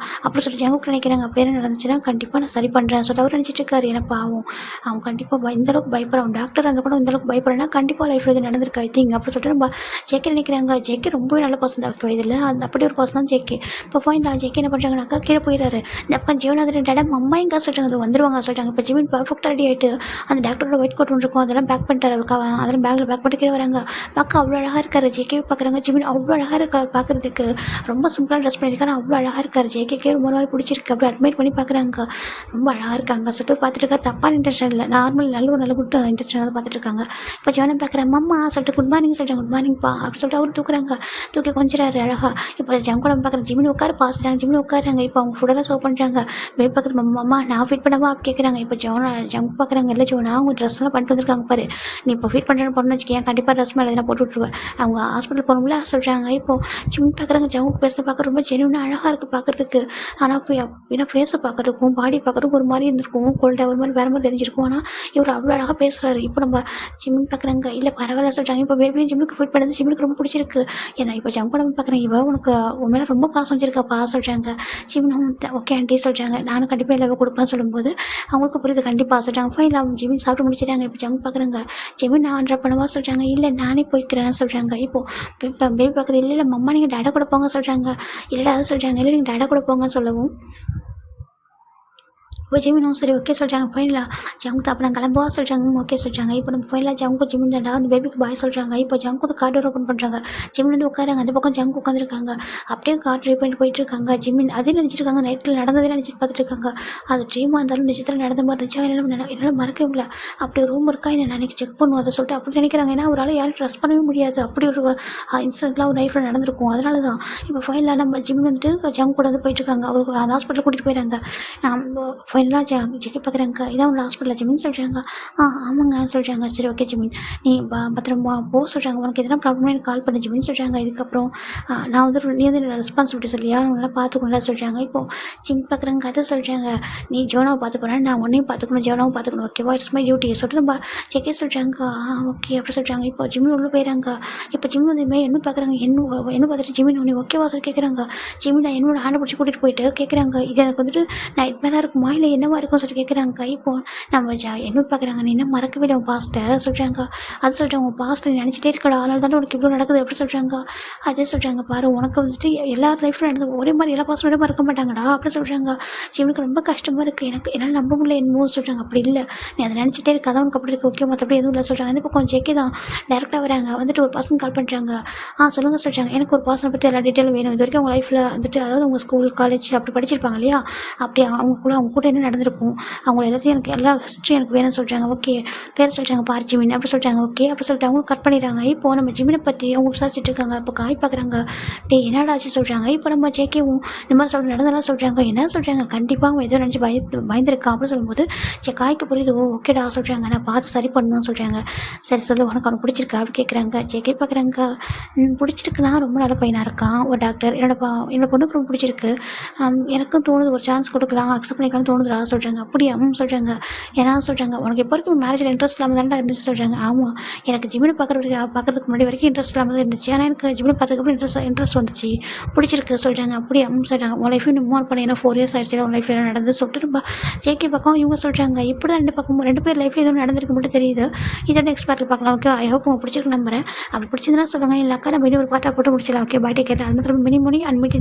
Speaker 1: அப்படி சொல்லிட்டு ஜங்குக்கு நினைக்கிறாங்க. அப்படி என்ன நடந்துச்சுன்னா கண்டிப்பாக நான் சரி பண்ணுறேன் சொல்லிட்டு அவர் நினச்சிட்டு இருக்காரு. எனக்கு பாவம் அவன் கண்டிப்பாக இந்தளவுக்கு பயப்படுறான். டாக்டர் அந்த கூட இந்தளவுக்கு பயப்படுறேன்னா கண்டிப்பாக லைஃப்பில் இது நடந்திருக்கு ஐ திங்க் அப்படி சொல்லிட்டு நம்ம ஜேகே நினைக்கிறாங்க. ஜேகே ரொம்பவே நல்ல பர்சன் தான் வயதில் அந்த அப்படி ஒரு பர்சன் தான் ஜேகே. இப்போ ஃபைனலாக ஜேகே என்ன பண்ணுறாங்கனாக்கா கீழே போயிடுறாரு. இந்த பக்கம் ஜீவனாதன் டேடா அம்மா எங்கே சொல்லிட்டாங்க அது வந்துருவாங்க சொல்லிட்டாங்க. இப்போ ஜீவன் பர்ஃபெக்டாக ரெடி ஆகிட்டு அந்த டாக்டரோட ஒயிட் கோட் ஒன்று இருக்கும் அதெல்லாம் பேக் பண்ணிட்டாரு. அதெல்லாம் பேக்கில் பேக் பண்ணிட்டு கீழே வராங்க. பார்க்க அவ்வளோ அழகாக இருக்காரு. ஜேகே பார்க்குறாங்க. ஜீவன் அவ்வளோ அழகாக இருக்கார் பார்க்குறதுக்கு. ரொம்ப சிம்பிளாக ட்ரெஸ் பண்ணியிருக்காரு. அவ்வளோ அழகாக இருக்கார். ஜேகேக்கே ரொம்ப நாள் பிடிச்சிருக்கு. அப்படி அட்மைட் பண்ணி பார்க்குறாங்க. ரொம்ப அழகாக இருக்காங்க சொல்லிட்டு பார்த்துட்டு இருக்காரு. தப்பான இன்டென்ஷன் இல்லை நார்மல் நல்ல குட் இன்டென்ஷனாக பார்த்துட்டு இருக்காங்க. இப்போ ஜீவனை பார்க்குறேன் அம்மா சொல்லிட்டு குட் மார்னிங் சொல்லிட்டாங்க. குட் மார்னிங்ப்பா அப்படி சொல்லிட்டு அவர் தூக்குறாங்க. தூக்கி கொஞ்சிறாரு அழகா. இப்போ ஜங்கோட பார்க்குறேன். ஜிம்மினி உட்காரு பாசுறாங்க. ஜிம்மினி உட்காராங்க. இப்போ அவங்க ஃபுட்டெல்லாம் சர்வ் பண்ணுறாங்க. போய் பக்கத்து அம்மா நான் ஃபீட் பண்ணவா அப்படி கேட்குறாங்க. இப்போ ஜங்க் பார்க்குறாங்க. இல்லை ஜோனா அவங்க ட்ரெஸ்லாம் பண்ணிட்டு வந்துருக்காங்க பாரு. நீ இப்போ ஃபீட் பண்ணுறேன்னு பொண்ணு வச்சுக்கேன் கண்டிப்பாக ட்ரெஸ் மேலே எதனா போட்டு விட்ருவேன். அவங்க ஹாஸ்பிட்டல் போகணும்ல சொல்கிறாங்க. இப்போது ஜிம் பார்க்குறாங்க. ஜங்கு பேச பார்க்க ரொம்ப ஜென்யூனாக அழகாக இருக்குது பார்க்குறதுக்கு. ஆனால் இப்போ ஏன்னா ஃபேஸை பார்க்குறதுக்கும் பாடி பார்க்குறதுக்கும் ஒரு மாதிரி இருந்திருக்கும். கோல்டாக ஒரு மாதிரி வேறு மாதிரி தெரிஞ்சிருக்கும். ஆனால் இவர் அவ்வளோ அழகாக பேசுகிறாரு. இப்போ நம்ம ஜிம் பார்க்குறாங்க. இல்லை பரவாயில்ல சொல்கிறாங்க. இப்போ பேபியும் ஜிம்முக்கு ஃபீட் பண்ணது ஜிம்முக்கு ரொம்ப பிடிச்சிருக்கு. ஏன்னா இப்போ ஜங்க் நம்ம பார்க்குறேன். இவ உனக்கு உன் மேலே ரொம்ப பாசம் வச்சிருக்காப்பா சொல்கிறாங்க. ஜிம்மும் ஓகே ஆண்டி சொல்கிறாங்க. நானும் கண்டிப்பாக இல்லை கொடுப்பேன்னு சொல்லும்போது அவங்களுக்கு புரியுது கண்டிப்பாக சொல்கிறாங்க. ஃபைன் அவங்க ஜிம் சாப்பிட்டு முடிச்சிட்டாங்க. இப்போ ஜங்க் பார்க்குறாங்க. ஜிம் நான் ட்ராப் பண்ணவா சொல்கிறாங்க. இல்லை நானே போய்க்கிறேன் சொல்கிறாங்க. இப்போ பேபி பார்க்குறது இல்லை மம்மா நீங்கள் டேடா கூட போங்க சொல்கிறாங்க. இல்லைடா அதை சொல்கிறாங்க. இல்லை நீங்கள் டேடா கூட போங்கன்னு சொல்லவும் இப்போ ஜிமினும் சரி ஓகே சொல்கிறாங்க. ஃபைனலாக ஜங்கு அப்போ நான் கிளம்புவா சொல்கிறாங்க. ஓகே சொல்கிறாங்க. இப்போ நம்ம ஃபைனலாக ஜங்கு ஜிமின் தாண்டா அந்த பேபிக்கு பாய் சொல்கிறாங்க. இப்போ ஜங்கு கார் டோர் ஓப்பன் பண்ணுறாங்க. ஜிமின் வந்து உட்காராங்க. அந்த பக்கம் ஜங்கு உட்காந்துருக்காங்க. அப்படியே கார் ட்ரைவ் பண்ணிட்டு போயிட்டு இருக்காங்க. ஜிமின் அதே நினச்சிருக்காங்க. நைட்டில் நடந்ததே நினச்சிட்டு பார்த்துட்டு இருக்காங்க. அது ட்ரீமாக இருந்தாலும் நிஜத்தில் நடந்த மாதிரி இருந்துச்சா என்னால் மறக்கவே முடியல. அப்படி ஒரு ரூம் இருக்கா என்ன அன்றைக்கி செக் பண்ணுவோம் அதை சொல்லிட்டு அப்படி நினைக்கிறாங்க. ஏன்னா ஒரு ஆள் யாரும் ட்ரஸ்ட் பண்ணவே முடியாது. அப்படி ஒரு இன்சிடென்ட்லாம் ஒரு லைஃப்பில் நடந்திருக்கும். அதனால தான் இப்போ ஃபைனலாக நம்ம ஜிமின் வந்துட்டு ஜங்கு கூட வந்து போயிட்டுருக்காங்க. அவருக்கு அந்த ஹாஸ்பிட்டல் கூட்டிகிட்டு போயிடறாங்க. ஃபைனலாக ஜெகே பார்க்குறாங்க. இதான் உள்ள ஹாஸ்பிட்டலில் ஜிமின் சொல்கிறாங்க. ஆமாங்க சொல்கிறாங்க. சரி ஓகே ஜிமின் நீ பத்திரமா போ சொல்கிறாங்க. உனக்கு எதனா ப்ராப்ளம்னா எனக்கு கால் பண்ண ஜிமின் சொல்கிறாங்க. இதுக்கப்புறம் நான் வந்து நீ வந்து என்னோட ரெஸ்பான்சிபிலிட்டி சொல்லியா நல்லா பார்த்துக்கணும்ல சொல்கிறாங்க. இப்போது ஜிம் பார்க்குறாங்க. அதை சொல்கிறாங்க. நீ ஜோனாவை பார்த்து போகிறேன் நான் உன்னையும் பார்த்துக்கணும் ஜோனாவும் பார்த்துக்கணும் ஓகேவா இட்ஸ் மை டியூட்டி சொல்லிட்டு நம்ம ஜெகே சொல்கிறாங்க. ஓகே அப்படி சொல்கிறாங்க. இப்போ ஜிமின் உள்ளே போயிடறாங்க. இப்போ ஜிமின் வந்து என்ன பார்க்குறாங்க. என்ன பார்த்துட்டு ஜிமின் உன்னை ஓகேவா சொல்லி கேட்குறாங்க. ஜிமின் நான் என்னோட ஹேண்டை பிடிச்சி கூட்டிகிட்டு போயிட்டு கேட்குறாங்க. இது எனக்கு வந்துட்டு நைட் மேலாக இருக்குமா இல்லை என்னவா இருக்கும் சொல்லிட்டு கேட்குறாங்க. இப்போ நம்ம என்ன பார்க்குறாங்க. நீ என்ன மறக்கவே இல்லை உன் பாஸ்ட்டை சொல்கிறாங்க. அது சொல்கிறாங்க. உன் பாஸ்ட்டை நீ நினச்சிட்டே இருக்கடா அதனால தானே உனக்கு இவ்வளோ நடக்குது எப்படி சொல்கிறாங்க. அதே சொல்கிறாங்க. பாரு உனக்கு வந்துட்டு எல்லார் லைஃப்பில் நடந்து ஒரே மாதிரி எல்லா பாஸ்ட்டோட மறக்க மாட்டாங்கடா அப்படி சொல்கிறாங்க. ஜிவனுக்கு ரொம்ப கஷ்டமாக இருக்குது எனக்கு என்னால் நம்ப முடியல என்னமோ சொல்கிறாங்க. அப்படி இல்லை நீ அதை நினச்சிட்டே இருக்க அதான் உனக்கு அப்படி இருக்குது ஓகே மற்றபடி எதுவும் இல்லை சொல்கிறாங்க. இந்த பக்கம் ஜெக்கே தான் டேரெக்டாக வராங்க. வந்துட்டு ஒரு பர்சன் கால் பண்ணுறாங்க. சொல்லுங்கள் சொல்கிறாங்க. எனக்கு ஒரு பர்சனை பற்றி எல்லா டீட்டெயிலும் வேணும். இது வரைக்கும் உங்கள் லைஃப்பில் வந்துட்டு அதாவது உங்கள் ஸ்கூல் காலேஜ் அப்படி படிச்சிருப்பாங்க இல்லையா அப்படி அவங்க கூட என்ன நடந்திருக்கும் அவங்கள எல்லாத்தையும் எனக்கு எல்லா ஹிஸ்ட்ரி எனக்கு வேணும்னு சொல்கிறாங்க. ஓகே பேர் சொல்கிறாங்க பார் ஜிமின் அப்படி சொல்கிறாங்க. ஓகே அப்படி சொல்லிட்டு அவங்களும் கட் பண்ணிடுறாங்க. இப்போ நம்ம ஜிமினை பற்றி அவங்க விசாரிச்சுட்டு இருக்காங்க. இப்போ காய் பார்க்குறாங்க. என்னடா ஆச்சு சொல்கிறாங்க. இப்போ நம்ம ஜேகேவும் இந்த மாதிரி சொல்ல நடந்தெல்லாம் சொல்கிறாங்க. என்ன சொல்கிறாங்க கண்டிப்பாக அவங்க எதோ நினச்சி பயந்துருக்கான் அப்படின்னு சொல்லும்போது காய்க்கு புரியுது ஓகேடா சொல்கிறாங்க. நான் பார்த்து சரி பண்ணணும்னு சொல்கிறாங்க. சரி சொல்லு உனக்கு அவனுக்கு பிடிச்சிருக்கா அப்படி கேட்குறாங்க. ஜேகே பார்க்குறாங்க. பிடிச்சிருக்குன்னா ரொம்ப நல்ல பையனாக இருக்கான் ஒரு டாக்டர் என்னோட பொண்ணுக்கு ரொம்ப பிடிச்சிருக்கு. எனக்கும் தோணுது ஒரு சான்ஸ் கொடுக்கலாம் அக்செப்ட் பண்ணிக்கலாம்னு தோணுதுடா சொல்கிறாங்க. அப்படியா சொல்கிறாங்க. ஏன்னா சொல்கிறாங்க உனக்கு எப்போ வரைக்கும் மேரேஜில் இன்ட்ரெஸ்ட் இல்லாமல் தானே இருந்துச்சு சொல்கிறாங்க. ஆமாம் எனக்கு ஜிமினை பார்க்குறதுக்கு முன்னாடி வரைக்கும் இன்ட்ரெஸ்ட் இல்லாமல் தான் இருந்துச்சு. ஆனால் எனக்கு ஜிமினை பார்த்ததுக்கப்புறம் இன்ட்ரெஸ்ட் வந்துச்சு பிடிச்சிருக்கு சொல்கிறாங்க. அப்படியே சொல்கிறாங்க. உன் லைஃப் இன்னும் மூவ் பண்ணி ஏன்னா 4 years ஆயிடுச்சு உன் லைஃப்பில் என்ன நடந்து சொல்லிட்டு ரொம்ப ஜேகே பக்கம் இவங்க சொல்கிறாங்க. இப்படி தான் ரெண்டு பேர் லைஃப்பில் எதுவும் நடந்திருக்கு மட்டும் தெரியுது. இதை நெக்ஸ்ட் பார்ட்டில் பார்க்கலாம். ஓகே ஐ ஹோப் உங்களுக்கு பிடிச்சிருக்கு நம்புறேன். அப்படி பிடிச்சிருந்தா சொல்லுங்கள் இல்லைக்கா நம்ம இன்னும் ஒரு பார்ட்டாக போட்டு முடிச்சிடலாம். ஓகே பை டேக் கேர் அது மட்டும் மினிமோனி அன்மிட்டி